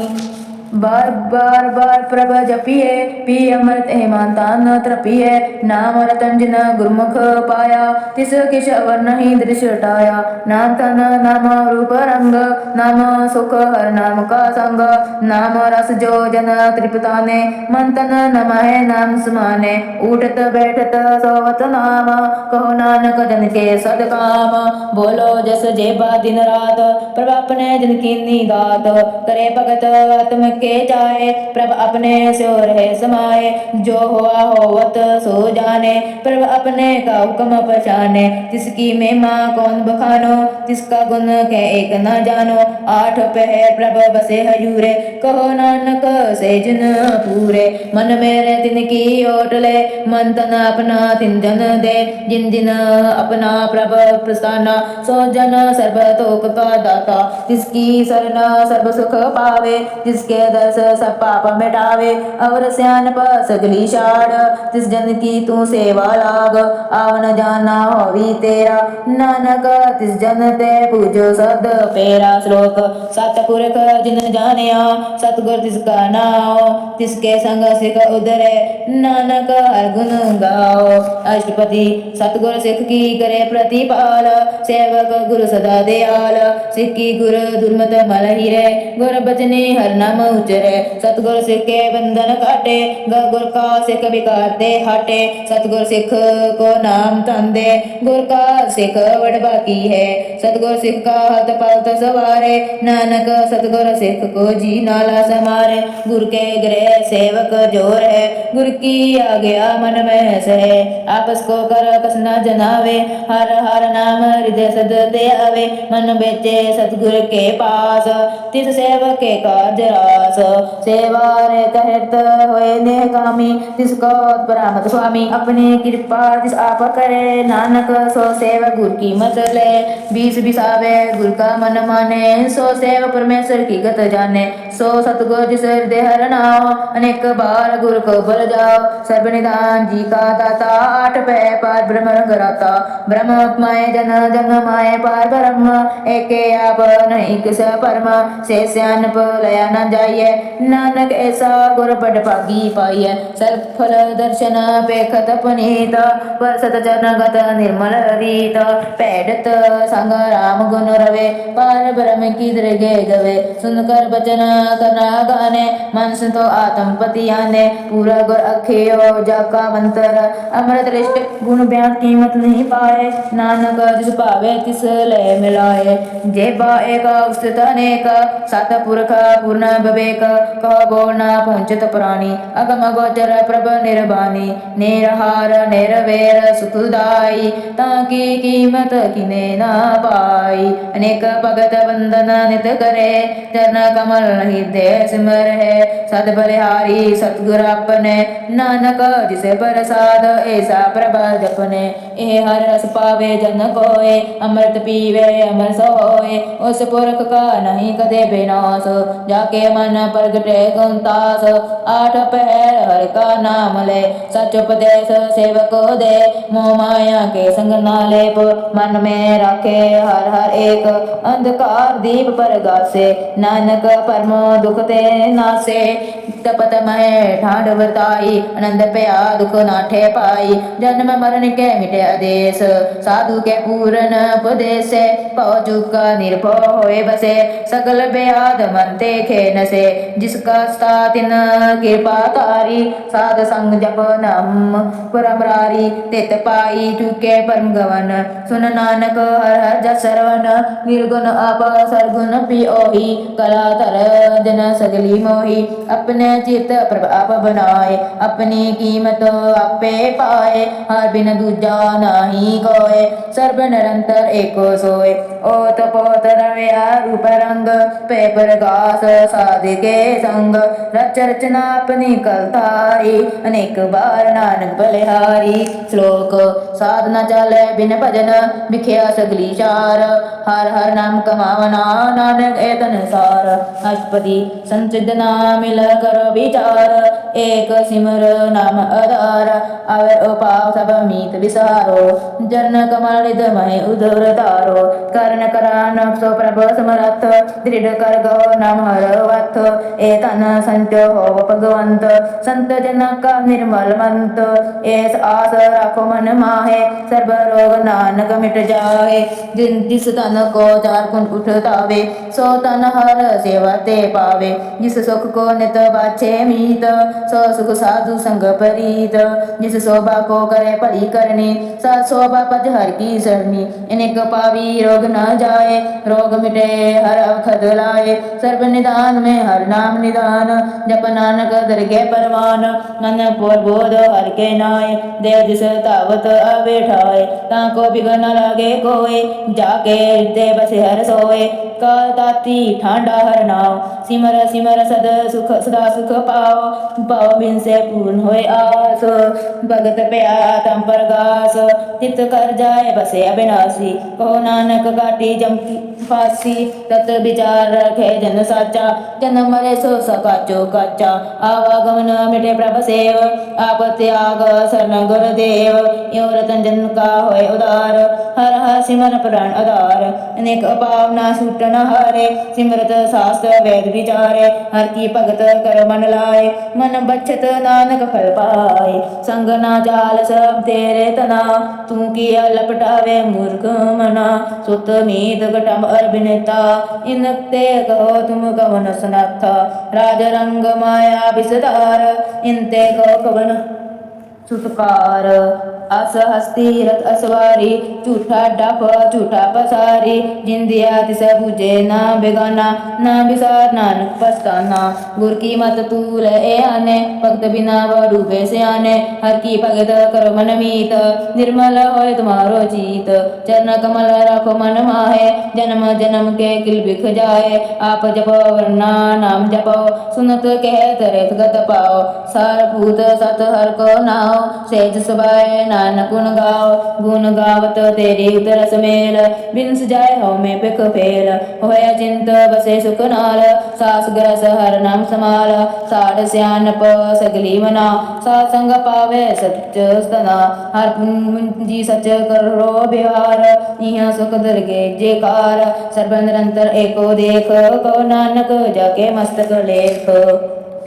बार बार बार प्रभ जपिए, पी अमृत हेमांता न त्रपिए। नाम रतन जिन गुरमुख पाया, तिस किछ अवर नहीं दृश्य टाया। नाम तन नाम रूप रंग, नाम सुख हर नाम का संग। नाम रस जो जन तृप्ताने, मन तन नमः नाम समाने। उठत बैठत सोवत नाम, कहो नानक जन के सदकाम। बोलो जस जेबा दिन रात, प्रभ अपने जन कीनी दात। करे भगत आत्म के जाए, प्रभ अपने स्यो रहे समाए। जो हुआ होवत सो जाने, प्रभ अपने का हुक्म पहचाने। तिसकी महिमा कौन बखानो, तिसका गुण के एक न जानो। आठ पहर प्रभ बसे हजूरे, कहो नानक से जिन पूरे। मन मेरे तिनकी ओट ले, मन तन अपना तिन जन दे। जिन जिन अपना प्रभ प्रस्थाना, सो जन सर्व तोक का दाता। जिसकी सरना सर्व सुख पावे, जिसके दर्श सब पाप मिटावे। अवर स्यानप सगली शाड़, तिस जन की तू सेवा लाग। आवन जाना होवी तेरा, नानक तिस जन ते पूजो सद पेरा। श्लोक सतपुरख जिन जानिया, सतगुर तिसका नाओ। तिसके संग सिख उदरे, नानक हर गुण गाओ। अष्टपदी सतगुर सिख की करे प्रतिपाल, सेवक गुरु सदा दयाल। सिख की गुर दुर्मत मल हीरे, गुर बचने हर नाम उचरे। सतगुर सिख के बंधन काटे, गुर का सिख विकार दे हटे। सतगुर सिख को नाम तंदे, गुर का सिख वड बाकी है। सतगुर सिख का हत पलत सवारे, नानक सतगुर सिख को जी नाला समारे। गुर के गृह सेवक जोर है, गुर की आज्ञा मन में सहे। आपस को कर कस न जनावे, हर हर नाम हृदय सद ते आवे। मन बेचे सतगुर के पास, तिस सेवक के कार्य रास। सेवा रे कहत होए नेह कामी, तिसको परामत स्वामी। अपनी कृपा तिस आप करे, नानक सो सेवक गुर की मत ले। बीस बिसावे गुर का मन माने, सो सेवक परमेश्वर की गत जाने। सो सतगुर जिस हृदय हर नाओ, अनेक बार गुर को बल जाओ। सर्वनिधान जी का दाता, आठ पै पार ब्रह्म रंग राता। ब्रह्म माय जन जन माय पार ब्रह्म, एके आप नहीं किस परम। से स्यानप लया न जाइए, नानक ऐसा गुर बड़ भागी पाइए। सर्वफल दर्शन पेखत पुनीत, परसत चरण गत निर्मल रीत। पैडत संग राम गुण रवे, पार ब्रह्म की दृगे गवे। सुनकर बचन करना गाने, मन संतो आत्म पति आने। पूरा गुर अखियो जाका मंतर, अमृत रिष्ट गुण बयान कीमत नहीं पाए। नानक जिस पावे तिस लय मिलाए। जेबा एक स्थित अनेक, सतपुरख पूर्ण विवेक। कह बोल न पहुँचत प्राणी, अगम गोचर प्रभ निर्बानी। निरहार निरवैर सुखदाई, ताकी कीमत किने न पाई। अनेक भगत बंदन नित करे, चरण कमल हृदय सिमर है। सद बलिहारी सतगुर अपने, नानक जिसे प्रसाद ऐसा प्रभ जपने। ए हर रस पावे जन कोय, अमृत पीवे अमर सोय। उस पुरख का नहीं कदे विनाश, जाके मन प्रगटे गुणतास। आठ पहर हर का नाम ले, सच उपदेश सेवक दे। मोह माया के संग ना लेप, मन में रखे हर हर एक। अंधकार दीप परगासे, नानक परमो दुख ते नासे। तपत मह ठाड बताई, आनंद पया दुख नाठे पाई। जन्म मरण के मिटे आदेश, साधु के पूर्ण उपदेश। पौ चुका निर्भय होए बसे, सकल ब्याध मन ते खेन से। जिसका तिन कृपा तारी, साध संग जप नाम परमरारी। तित पाई चुके परम गवन, सुन नानक हर हर जस सरवन। निर्गुण आप सरगुण पियोही, कला धर जन सगली मोही। अपने चित प्रभ आप बनाए, अपनी कीमत आपे पाए। हर बिन दूजा नाही कोय, सर्व निरंतर एको सोय। ओत पोत रव्या रूप रंग, पे प्रकाश साधिके संग। रच रचना अपनी कलतारी, अनेक बार नानक बलिहारी। श्लोक साधना चाले बिन भजन, बिख्या सगली चार। हर हर नाम कमावना, नानक एतन सार। अष्टपदी संचित नाम मिल कर विचार, एक सिमर नाम आधार आवे उपाव सब मीत विसारो जन कमल निध महि उदर तारो कर्ण करान सो प्रभ समरथ दृढ़ कर गो नाम हर वथ ए तन संत हो भगवंत संत जन का निर्मल मंत एस आस राखो मन माहे सर्व रोग नानक मिट जाए जिस तन को चार कुन उठतावे सो तन हर सेवा ते पावे जिस सुख को नित बाछे मीत सो सुख साधु संग परीत जिस शोभा को करे परी करनी सा शोभा पज हर की सरनी इनिक पावी रोग न जाए रोग मिटे हर अवखद लाए सर्व निदान में हर नाम निदान जप नानक दरगे परवान मन पुर बोध हर के नाय दे दिस तावत आवे ठाए ताको बिघन न लागे कोय जाके हृदय बसे हर सोए काल ताती ठांडा हर नाव सिमर सिमर सद सुख सदा सुख पाओ पाओ बिन से पूर्ण होए आस भगत प्या तम परगास चित कर जाए बसे अविनाशी कहो नानक काटी जम की फांसी तत विचार रखे जन साचा जन मरे सो सकाचो काचा आवागमन मिटे प्रभ सेव आप त्याग शरण गुरुदेव यो रतन जन का होए उदार हर हर सिमर प्राण आधार अनेक पावना छूट न हारे सिमरत शास्त्र वेद विचारे हर की भगत कर मन लाए मन बचत नानक फल पाए संग ना जाल सब तेरे तना तू किया लपटावे मूर्ख मना सुत मीत घटम अभिनेता इनते कहो तुम कवन सनाथा राज रंग माया विसदार इनते कहो कवन छुटकार अस हस्ती रथ असवारी झूठा डफ झूठा पसारी जिंदिया तिस बुझे ना बेगाना ना बिसार नानक पछताना गुर की मत तूल ए आने भक्त बिना व डूबे से आने हर की भगत करो मन मीत निर्मल होए तुम्हारो जीत चरण कमल रखो मन माहे जन्म जन्म के किल बिख जाए आप जपो वरना नाम जपो सुनत कह तरे गत पाओ सार भूत सत हर को नाओ सेज सुबाए नानक गुण गावत तेरी उतर समेल बिन सजाए हो में पिक फेल होया चिंत बसे सुख नाल सास ग्रस हर नाम समाल साढ़ सियानप सगली मना सात संग पावे सच सतना हर पूंजी सच करो बिहार इहाँ सुख दरगे जेकार सर्व निरंतर एको देख को नानक जाके मस्तक लेख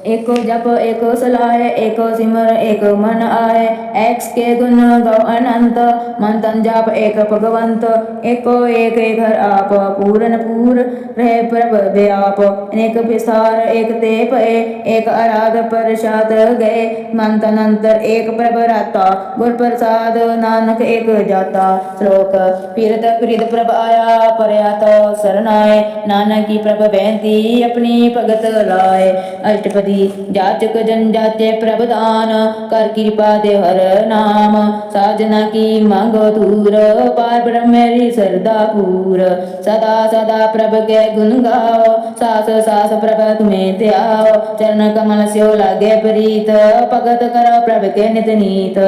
एको जप एको सलाहे एको सिमर एको मन आए एक्स के गुण गौ अनंत मन तन जाप एक भगवंत एको एक घर आप पूरन पूर रहे प्रभ व्याप अनेक विस्तार एक ते पए एक आराध प्रसाद गए मन तन अंतर एक प्रभ राता गुर प्रसाद नानक एक जाता श्लोक पीरत प्रीत प्रभ आया परयात सरनाए नानक की प्रभ बेनती अपनी भगत लाए अष्टपदी जाचक जनजाते प्रभदान कर कृपा दे हर नाम साजना की मांगो दूर पार ब्रह्म मेरी सरदा पूर सदा सदा प्रभ के गुण गाओ सास सास प्रभ तुम्हें त्याओ चरण कमल स्यो लागे प्रीत भगत करो प्रभ के नित नीत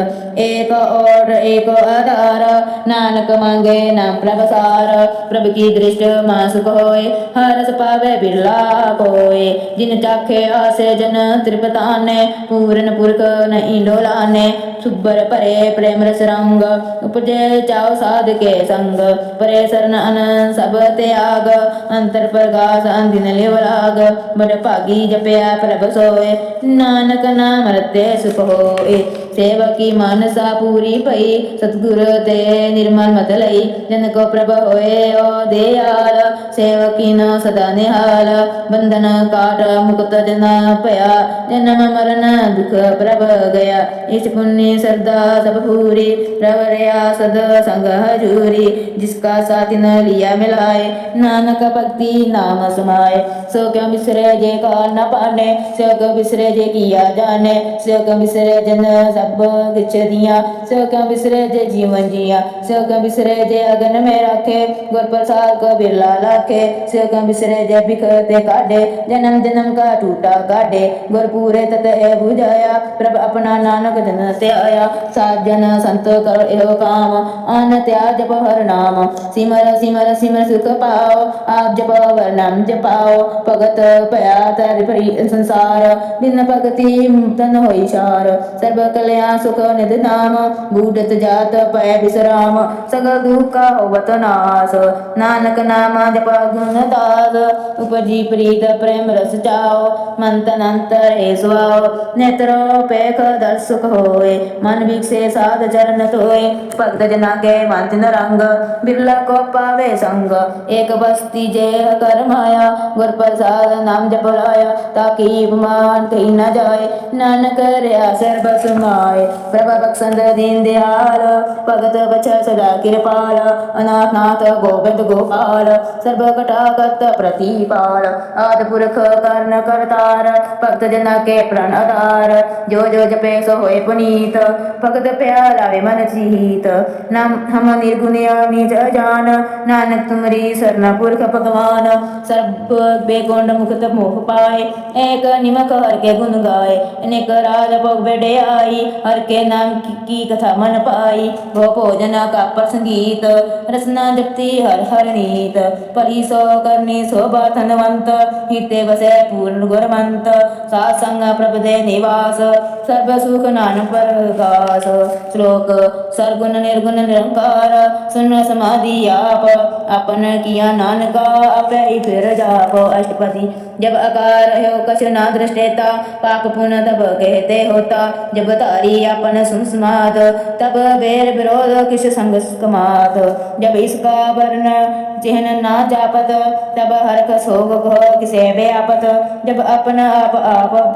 एक और एक आधार नानक मांगे नाम प्रभ सार प्रभ की दृष्ट मास होए हरस पावे बिरला कोय जिन चाखे आसे जन त्रिपताने पूरन पुरख नहीं डोलाने सुबर परे प्रेम रस रंग उपजे चाओ साध के संग परे शरण अन सब त्याग अंतर प्रकाश अंदिन लेवलाग बड़ भागी जपया प्रभ सोए नानक नाम रते सुख होए सेवकी मानसा पूरी पई सतगुर ते निर्मल मत लई जन को प्रभ होए ओ दयाल सेवकी न सदा निहाल बंधन काट मुक्त जना पया जन्म मरण दुख प्रभ गया इस पुण्य श्रद्धा सब पूरी प्रवरया सद संग हजूरी जिसका साथ न लिया मिलाए नानक भक्ति नाम समाए सो क्यों बिसरे जे काल न पाने सो क्यों बिसरे जे किया जाने सो क्यों बिसरे जन सब किछ दिया सो क्यों बिसरे जे जीवन जिया सो क्यों बिसरे जे अगन में रखे गुर प्रसाद को बिरला लाखे सो क्यों बिसरे जे बिखते काटे जन्म जन्म का टूटा काटे गुर पूरे तत है बुझाया प्रभ अपना नानक जन से आया। साजन संत करो एहो काम, अन त्याग जप हर नाम। सिमर सिमर सिमर सुख पाओ, आप जप वर नाम जपाओ। भगत भया तर भरी संसार, बिन भगति मुक्तन होई शार। सर्व कल्याण सुख निध नाम, बूढ़त जात पै विश्राम। सगल दुख का होवत नाश, नानक नाम जप गुण दास। उपजी प्रीत प्रेम रस जाओ, मन तन अंतर ए सुआओ। नेत्रो पेख दर्श सुख होए, मन भिक्षे साध चरण धोए। भक्त जना के मन तिन रंग, बिरला को पावे संग। एक बस्ती जेह कर माया, गुर प्रसाद नाम जप लाया। ताकि उपमान कही न जाए, नानक रहा सर्ब समाए। प्रभा बख्शंद दीन दयाल, भगत बचन सदा कृपाल। अनाथ नाथ गोविंद गोपाल, सर्व कटागत प्रतिपाल। आदि पुरख कर्ण करतार, भक्त जना के प्रण आधार। जो जो जपे सो होए पुनीत, भगत प्याला वे मन जीत। नम हम निर्गुण निज जान, नानक तुमरी सरना पुरख भगवान। सब बेकुंड मुक्त मोह पाए, एक निमक हर के गुण गाए। अनेक राज भोग बेडे आई, हर के नाम की कथा मन पाई। भो भोजन का प्रसंगीत, रसना जपती हर हर नीत। परी सो करनी शोभा धनवंत, हिते बसे पूर्ण गुरमंत। सात संग प्रभ दे निवास, सर्व सुख नानक प्रकाश। श्लोक सरगुण निर्गुण निरंकार, सुन समाधि आप। अपन किया नानका, आपे ही फिर जाप। अष्टपदी जब आकार हो कछ ना दृष्टेता, पाप पुण्य तब कहते होता। जब तारी अपन सुन समात, तब बेर विरोध किस संग कमात। जब इसका वर्ण चिन्ह ना जापत, तब हरख सोग कहो किसे व्यापत। जब अपन आप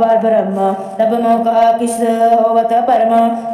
पर ब्रह्म, तब मोह कहा किस होवत परम।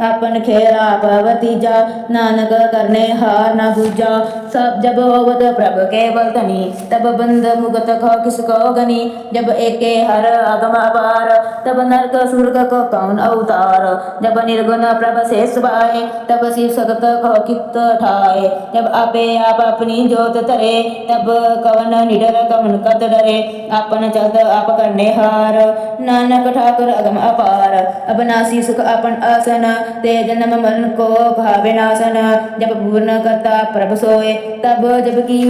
अपन खेला भतीजा, नानक करने हार न दूजा। सब जब होवत प्रभ केवल तनी, तब बंद मुगत कहो किसको गनी। जब एके हर अगम अपार, तब नरक सुरग को कौन अवतार। जब निर्गुण प्रभ से सुभाए, तब शिव सगत कहो कित ठाए। जब आपे आप अपनी जोत तरे, तब कवन निडर कवन कत डरे। आपन चलत आप करने हार, नानक ठाकुर अगम अपार। अबनासी सुख अपन आसन, ते जन्म मरण को भावे नासन। जब पूर्ण करता प्रभ सोए, तब जब की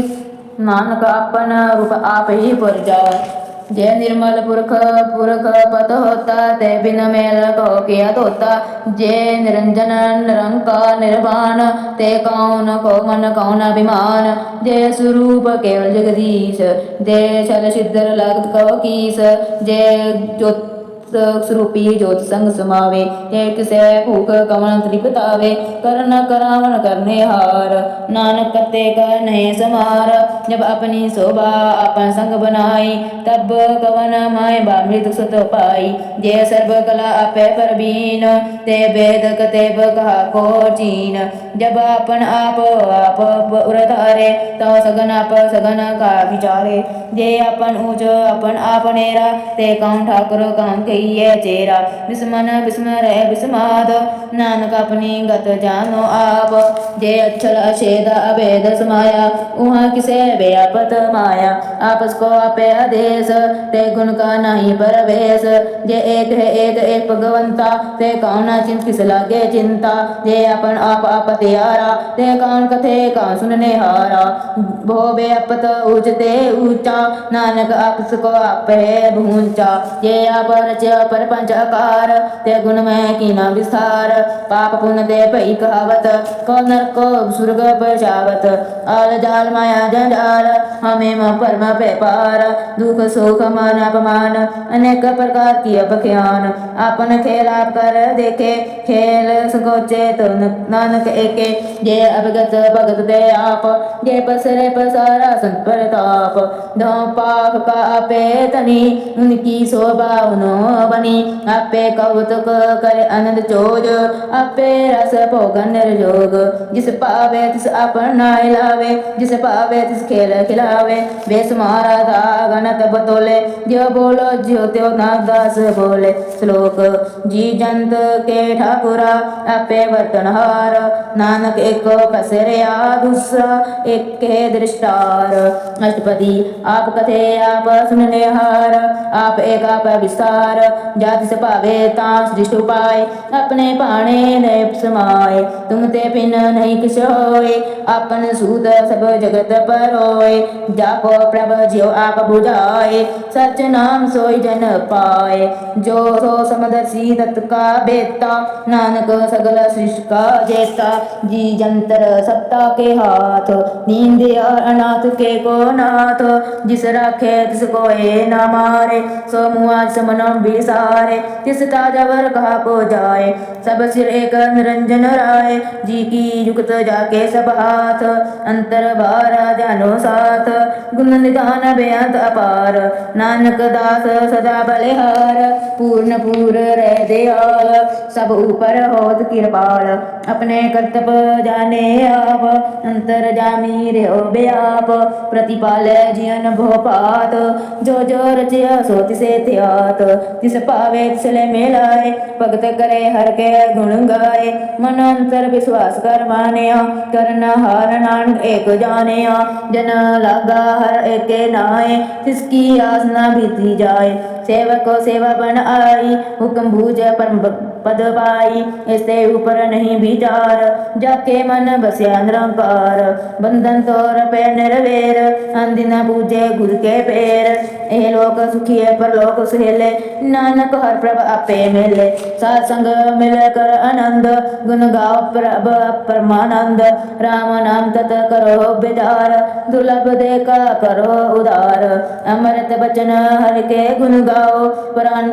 नानक अपन रूप आप ही पुर जाए। जय निर्मल पुरख पुरख पत होता, ते बिन मेल कहो किया तोता। जय निरंजन निरंकार निर्वाण, ते कौन को मन कौन अभिमान। जय स्वरूप केवल जगदीश, जय छल सिद्धर लागत कहो कीस। जय ज्योत स्वरूपी ज्योत संग समावे, जय किसे भूख कवन त्रिपतावे। करन करावन करने हार, नानक करते करने समार। जब अपनी शोभा अपन संग बनाई, तब कवन माय बामृत सुत पाई। जय सर्व कला आपे परबीन, ते वेद कते कहा को चीन। जब अपन आप उरतारे, तो सगन आप सगन का विचारे। जे अपन ऊंच अपन आप नेरा, ते कौन ठाकुर कौन कहिए चेरा। विस्मन विस्मर विस्माद, नानक अपनी गत जानो आप। जे अक्षर अछेद अभेद समाया, उहाँ किसे व्यापत माया। आपस को आपे आदेश, ते गुण का नहीं परवेश। जे एक है एक भगवंता, ते कौन चिंत किस लागे चिंता। जे अपन आप त्यारा, ते कौन कथे कौन सुनने हारा। भो व्यापत ऊंचते ऊंचा, नानक आपस को आप है भूंचा। ये आप रच परपंच आकार, ते गुण में कीना विस्तार। पाप पुण्य ते पई कहावत, को नरक को सुर्ग बचावत। आल जाल माया जंजाल, हमें परम व्यापार। दुख सुख मान अपमान, अनेक प्रकार की अबख्यान। आपन खेल आप कर देखे, खेल सकोचे तो नानक एके। जे अभगत भगत दे आप, जे पसरे पसारा संत प्रताप। धो पाप का आपे तनी, उनकी शोभा उनो बनी। आपे कौतुक करे आनंद चोज, आपे रस भोगन निर्जोग। जिस पावे तिस आपन नाय लावे, जिस पावे तिस खेल खिलावे। बेस मारा था गणत बतोले, जो बोलो ज्यो त्यो नागदास बोले। श्लोक जी जंत के ठाकुरा, आपे वर्तनहार। नानक एको पसरया दूसरा, एक के दृष्टार। अष्टपदी आप कथे आप सुनने हार, आप एक आप विस्तार। जा तिस भावे तां सृष्ट उपाय अपने भाणे नैप समाए तुम ते पिन नहीं किस होए आपन सूत सब जगत पर होए जाको प्रभ जियो आप बुझाए सच नाम सोई जन पाए जो सो समदर्शी तत् का बेता नानक सगल सृष्टि का जेता जी जंतर सत्ता के हाथ नींद और अनाथ के को नाथ जिस राखे तिस कोए न मारे सो मुआ समन बिसारे तिस ताजवर कहा को जाए सब सिर एक निरंजन राय जी की युक्त जाके सब हाथ अंतर बारा जानो साथ गुण निधान बेअंत अपार नानक दास सदा बलिहार पूर्ण पूर रह दयाल सब ऊपर होत कृपाल अपने कर्तव्य जाने आप अंतर जामी रहो व्याप प्रतिपाल जियन भोपात जो रचया सो तिसे त्यात तिस पावे तिसले मिलाए भगत करे हर के गुण गाए मन अंतर विश्वास कर मानिया करना हार नानक एक जानिया जन लागा हर एक नाए तिसकी आस न बीती जाए सेवक को सेवा बन आई हुक्म भूज परम पद पाई इससे ऊपर नहीं विचार जाके मन बस्या निरंकार बंधन तोर पे निर्वेर अंदिना पूजे गुरु के पैर ए लोक सुखी है पर लोक सुहेले नानक हर प्रभ आपे मिले सात संग मिल कर आनंद गुण गाओ प्रभ परमानंद राम नाम तत करो बेदार दुर्लभ देखा करो उदार अमृत बचन हर के गुण गाओ पुराण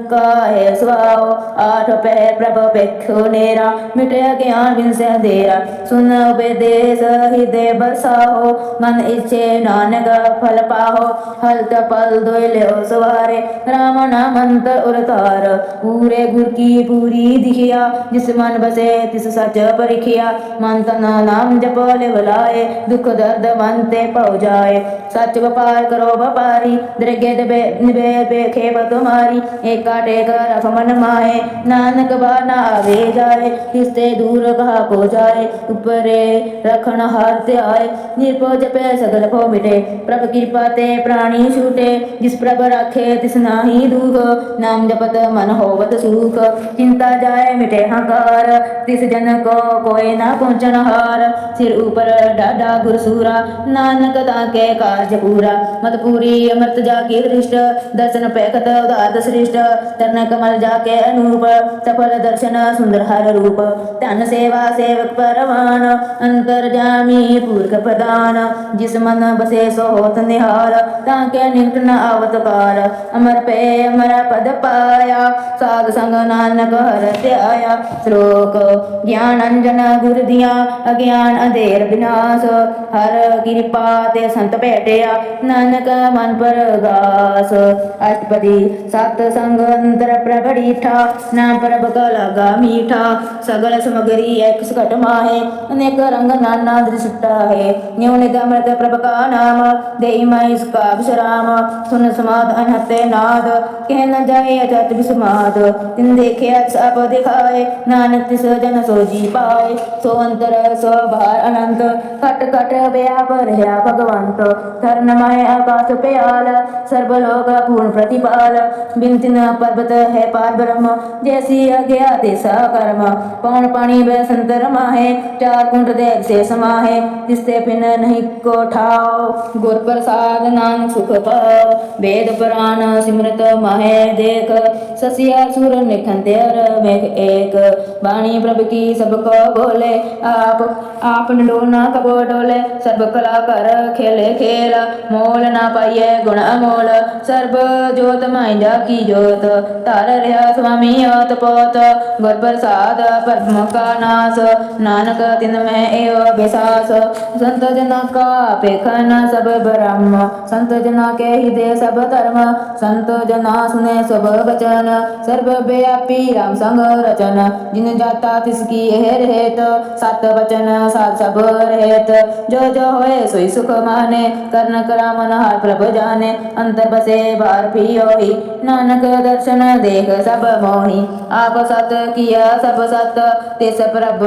का है स्वाओ आठ पहर प्रभ पेखो नेरा मिटे ज्ञान बिन से अंधेरा सुन उपदेश हृदय बसाओ मन इच्छे नानक फल पाहो हल पल दोय ले सवारे राम नाम अंतर उरतार पूरे गुर की पूरी दिखिया जिस मन बसे तिस सच परिखिया मन तन नाम जप ले बुलाए दुख दर्द मन ते पौ जाए सच व्यापार करो व्यापारी द्रगे निबे खेप तुम्हारी एक काटे कर मन माए नानक बाना आवे जाए इससे दूर कहा को जाए ऊपरे रखन हार आए निर्भो जपे सगल भो मिटे प्रभ कृपा ते प्राणी छूटे जिस प्रभ राखे तिस नाही दुख नाम जपत मन होवत सुख चिंता जाए मिटे हंकार तिस जन को कोई ना पहुंचन हार सिर ऊपर डाडा गुरसूरा नानक ताके कार्य पूरा मत पूरी अमृत जाके दृष्ट दर्शन पैकत उदात श्रेष्ठ तरन कमल जाके अनूप सफल दर्शन सुंदर हर रूप तन सेवा सेवक परवान अंतर जामी पूर्ख प्रदान जिस मन बसे सो होत निहाल ताके निकट न आवत काल अमर पे अमर पद पाया साध संग नानक हर आया श्लोक ज्ञान अंजन गुर दिया अज्ञान अंधेर विनाश हर कृपा ते संत भेटिया नानक मन पर गास अष्टपदी सत संग अंतर प्रबड़ीठा नाम प्रभ का लगा मीठा सगल समगरी एक सकट माहे अनेक रंग नाना दृष्टा है न्यू नित अमृत प्रभ का नाम देहि मई इसका विश्राम सुन समाध अनहते नाद कह न जाए अजत विस्माद तिन देखे सब दिखाए नानक तिस जन सो जी पाए सो अंतर सो बाहर अनंत कट कट व्यापर है भगवंत धर्ममय आकाश प्याल सर्वलोक पूर्ण प्रतिपाल बिनति न पर्वत है पार ब्रह्म जैसी अज्ञा देसा कर्म पौन पानी व संतर माहे चार कुंठ देव से समाहे जिससे पिन नहीं को ठाओ गुर प्रसाद नानक सुख पाओ वेद पुराण सिमरत माहे देख ससिया सुर निखंतेर मेघ एक वाणी प्रभु की सबको बोले आप डो ना कबो डोले सर्व कला कर खेले खेल मोल ना पाइये गुण अमोल सर्व जोत माइंडा की जोत तार रहा स्वामी अत पोत गुर प्रसाद पद्म का नास नानक तिन में एव विसास संत जना का पेखन सब ब्रह्म संत जना के हृदय सब धर्म संत जना सुने सब वचन सर्व व्यापी राम संग रचन जिन जाता तिसकी हेत सत वचन सात सब रहत जो होए सोई सुख माने कर्ण करा मन हार प्रभ जाने अंतर बसे बार भी होई नानक दर्शन देख सब मोही आप सत किया सब सत, तिस प्रभ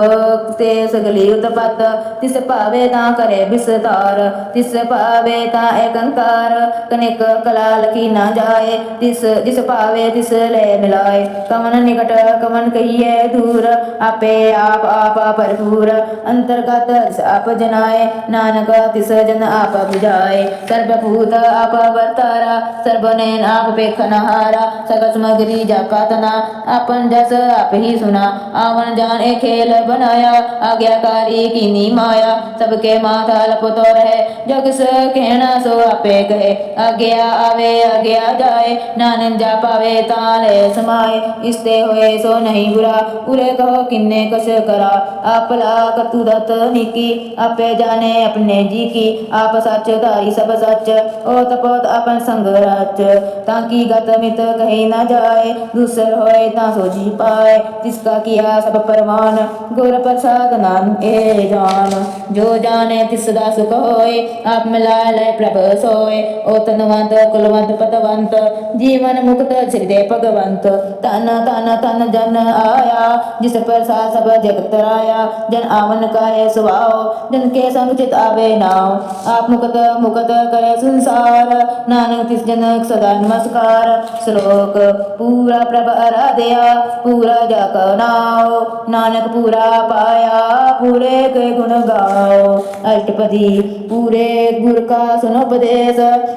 ते सगली उत्पत, तिस पावे ता करे विस्तार, तिस पावे ता एकंकार, कनिक कला लखी ना जाए, तिस जिस पावे तिस ले मिलाए, कमन निकट कमन कहिए दूर, आपे आप भरपूर, अंतर्गत आप जनाए, नानक तिस जन आप बुझाए, सर्वभूत आप वर्तारा, सर्वनयन आप पेखनहारा, सकल सामग्री जाका तना, आपन जस आप ही सुना, आवन जान एक खेल बनाया, आज्ञाकारी कीनी माया, सबके माथा लपतो रहे, जो किस कहना सो आपे कहे, आज्ञा आवे आज्ञा जाए, नानक जा पावे ताले समाए, इसते होए सो नहीं बुरा, उरे कहो किन्ने कस करा, आप ला कतु दत निकी, आपे जाने अपने जी की, आप सच धारी सब सच, ओ तपोत अपन संग रच, ताकि गत मित कहे न जाए, दूसर होए ता सो जी पाए, तिसका किया सब परमान, गुर प्रसाद नाम ए जान, जो जाने तिस दा सुख होए, आप मिला लय प्रभ सोए, ओ तनवंत कुलवंत पतवंत, जीवन मुक्त हृदय भगवंत, तन तन तन जन आया, जिस प्रसाद सब जगत राया, जन आवन काहे सुभाव, जन के संग चित आवे नाव, आप मुकत मुकत करे संसार, नानक तिस जनक सदा नमस्कार, श्लोक पूरा प्रभ आराध्या, पूरा जाका नाओ, नानक पूरा पाया, पूरे के गुण गाओ, अष्टपदी पूरे गुर का सुनो उपदेश,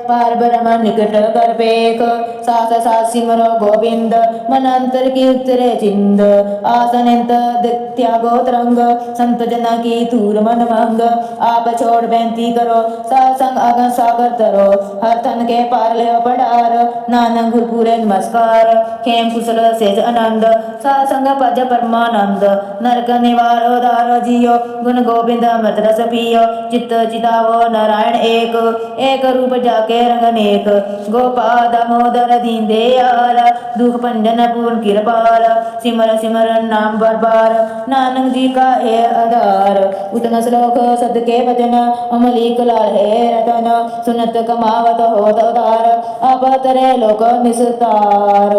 पार ब्रह्म निकट कर पेख, सास सास सिमरो गोविंद, मन अंतर की उतरे चिंद, आसनित त्यागो तरंग, संत जना की तूर मन मंग, आप छोड़ बेनती करो, सत्संग अगन सागर तरो, हर तन के पार ले पड़ार, नानक गुर पूरे नमस्कार, खेम कुशल सेज आनंद, सत्संग पज परमानंद, नरक निवारो दारो जियो, गुण गोविंद अमृत रस पियो, चित्त चितावो नारायण एक, एक रूप जाके रंग नेक, गोपाल दामोदर दीन दयाल, दुख भंजन पूर्ण कृपाल, सिमर सिमर नाम बार बार, नानक जी का है आधार, उतना श्लोक सद के वचन, अमलीक लाल है रतन, सुनत कमावत होत उदार, अब तरे लोक निस्तार,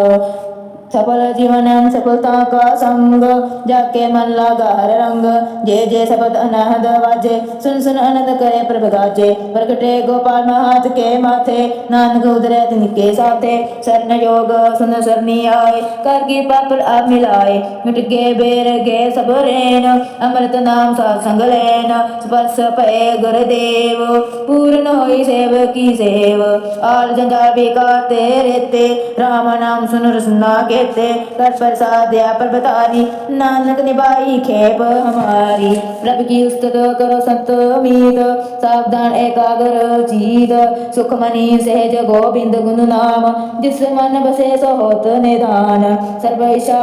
सफल जीवन सफलता का संग, जाके मन लगा हर रंग, जे शब्द अनहद वाजे, सुन सुन आनंद करे प्रभ गाजे, प्रगटे गोपाल महात के माथे, नानक उदरे तिनके साथे, शरण योग सुन सरनी आए, कर की पाप आप मिलाए, मिट गे बेर गे सब रेन, अमृत नाम साथ संग लेन, स्पर्श पए गुरुदेव, पूर्ण होई सेव की सेव, आल जंजाल बेकार तेरे ते, राम नाम सुन रसना के कर प्रसाद प्रभतारी, नानक निभाई खेप हमारी, प्रभु की उस्तत करो संत मीत, सावधान एकाग्र चीत, सुख मनी सहज गोविंद गुण नाम, जिस मन बसे सो होत निधान, सर्व इच्छा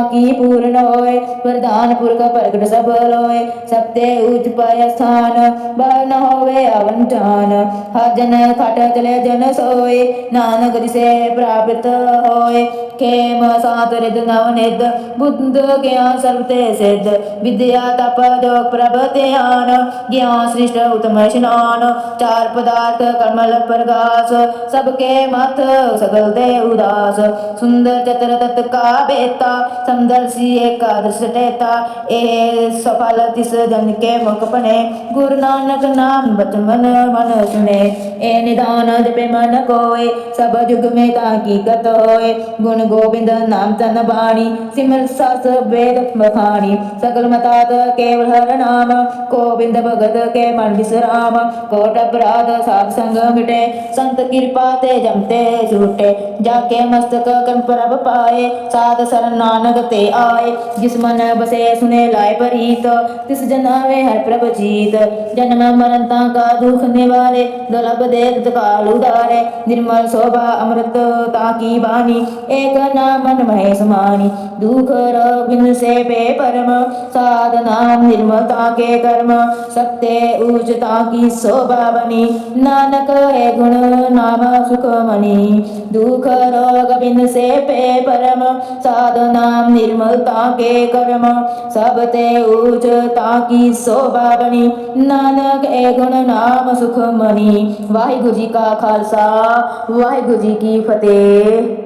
की पूर्ण होए, प्रधान पुरख प्रगट सब लोए, सबते उच्च पाय स्थान, बार न होवे आवंटान, हर जन खट चले जन सोए, नानक जिसे प्राप्त होए, खेम सात रिद नवनिध, बुद्ध ज्ञान सर्वते सिद्ध, विद्या तप जोग प्रभ ध्यान, ज्ञान सृष्ट उत्तम स्नान, चार पदार्थ कमल प्रकाश, सबके मत सकल दे उदास, सुंदर चतर तत् का बेता, समदर्शी एकादश टेता, ए सफल तिस जन के मुख पने, गुरु नानक नाम बचन मन मन सुने, ए निदान जपे मन कोय, सब युग में ताकी गत होए, गुण गोविंद नाम तन बाणी, सिमर सास वेद बखानी, सकल मतात केवल हर नाम, गोविंद भगत के मन विश्राम, कोट अपराध साध संग मिटे, संत कृपा ते जमते छूटे, जाके मस्तक कर्म प्रभ पाए, साध शरण नानक ते आए, जिस मन बसे सुने लाए परीत, तिस जन आवे हर प्रभ जीत, जन्म मरता का दुख निवारे, दुर्लभ देख काल उदारे, निर्मल शोभा अमृत ताकी बानी, एक नाम मन महेश मानी, दुख रोग बिन से पे परम, साध नाम निर्मलता के कर्म, सत्य उच्चता की शोभा बनी, नानक है गुण नाम सुख मनी, दुख रोग बिन से पे परम, साध नाम निर्मलता के कर्म, सब ते उच्चता की शोभा बनी, नानक है गुण नाम सुख मनी। वाहिगुरु जी का खालसा, वाहिगुरु जी की फतेह।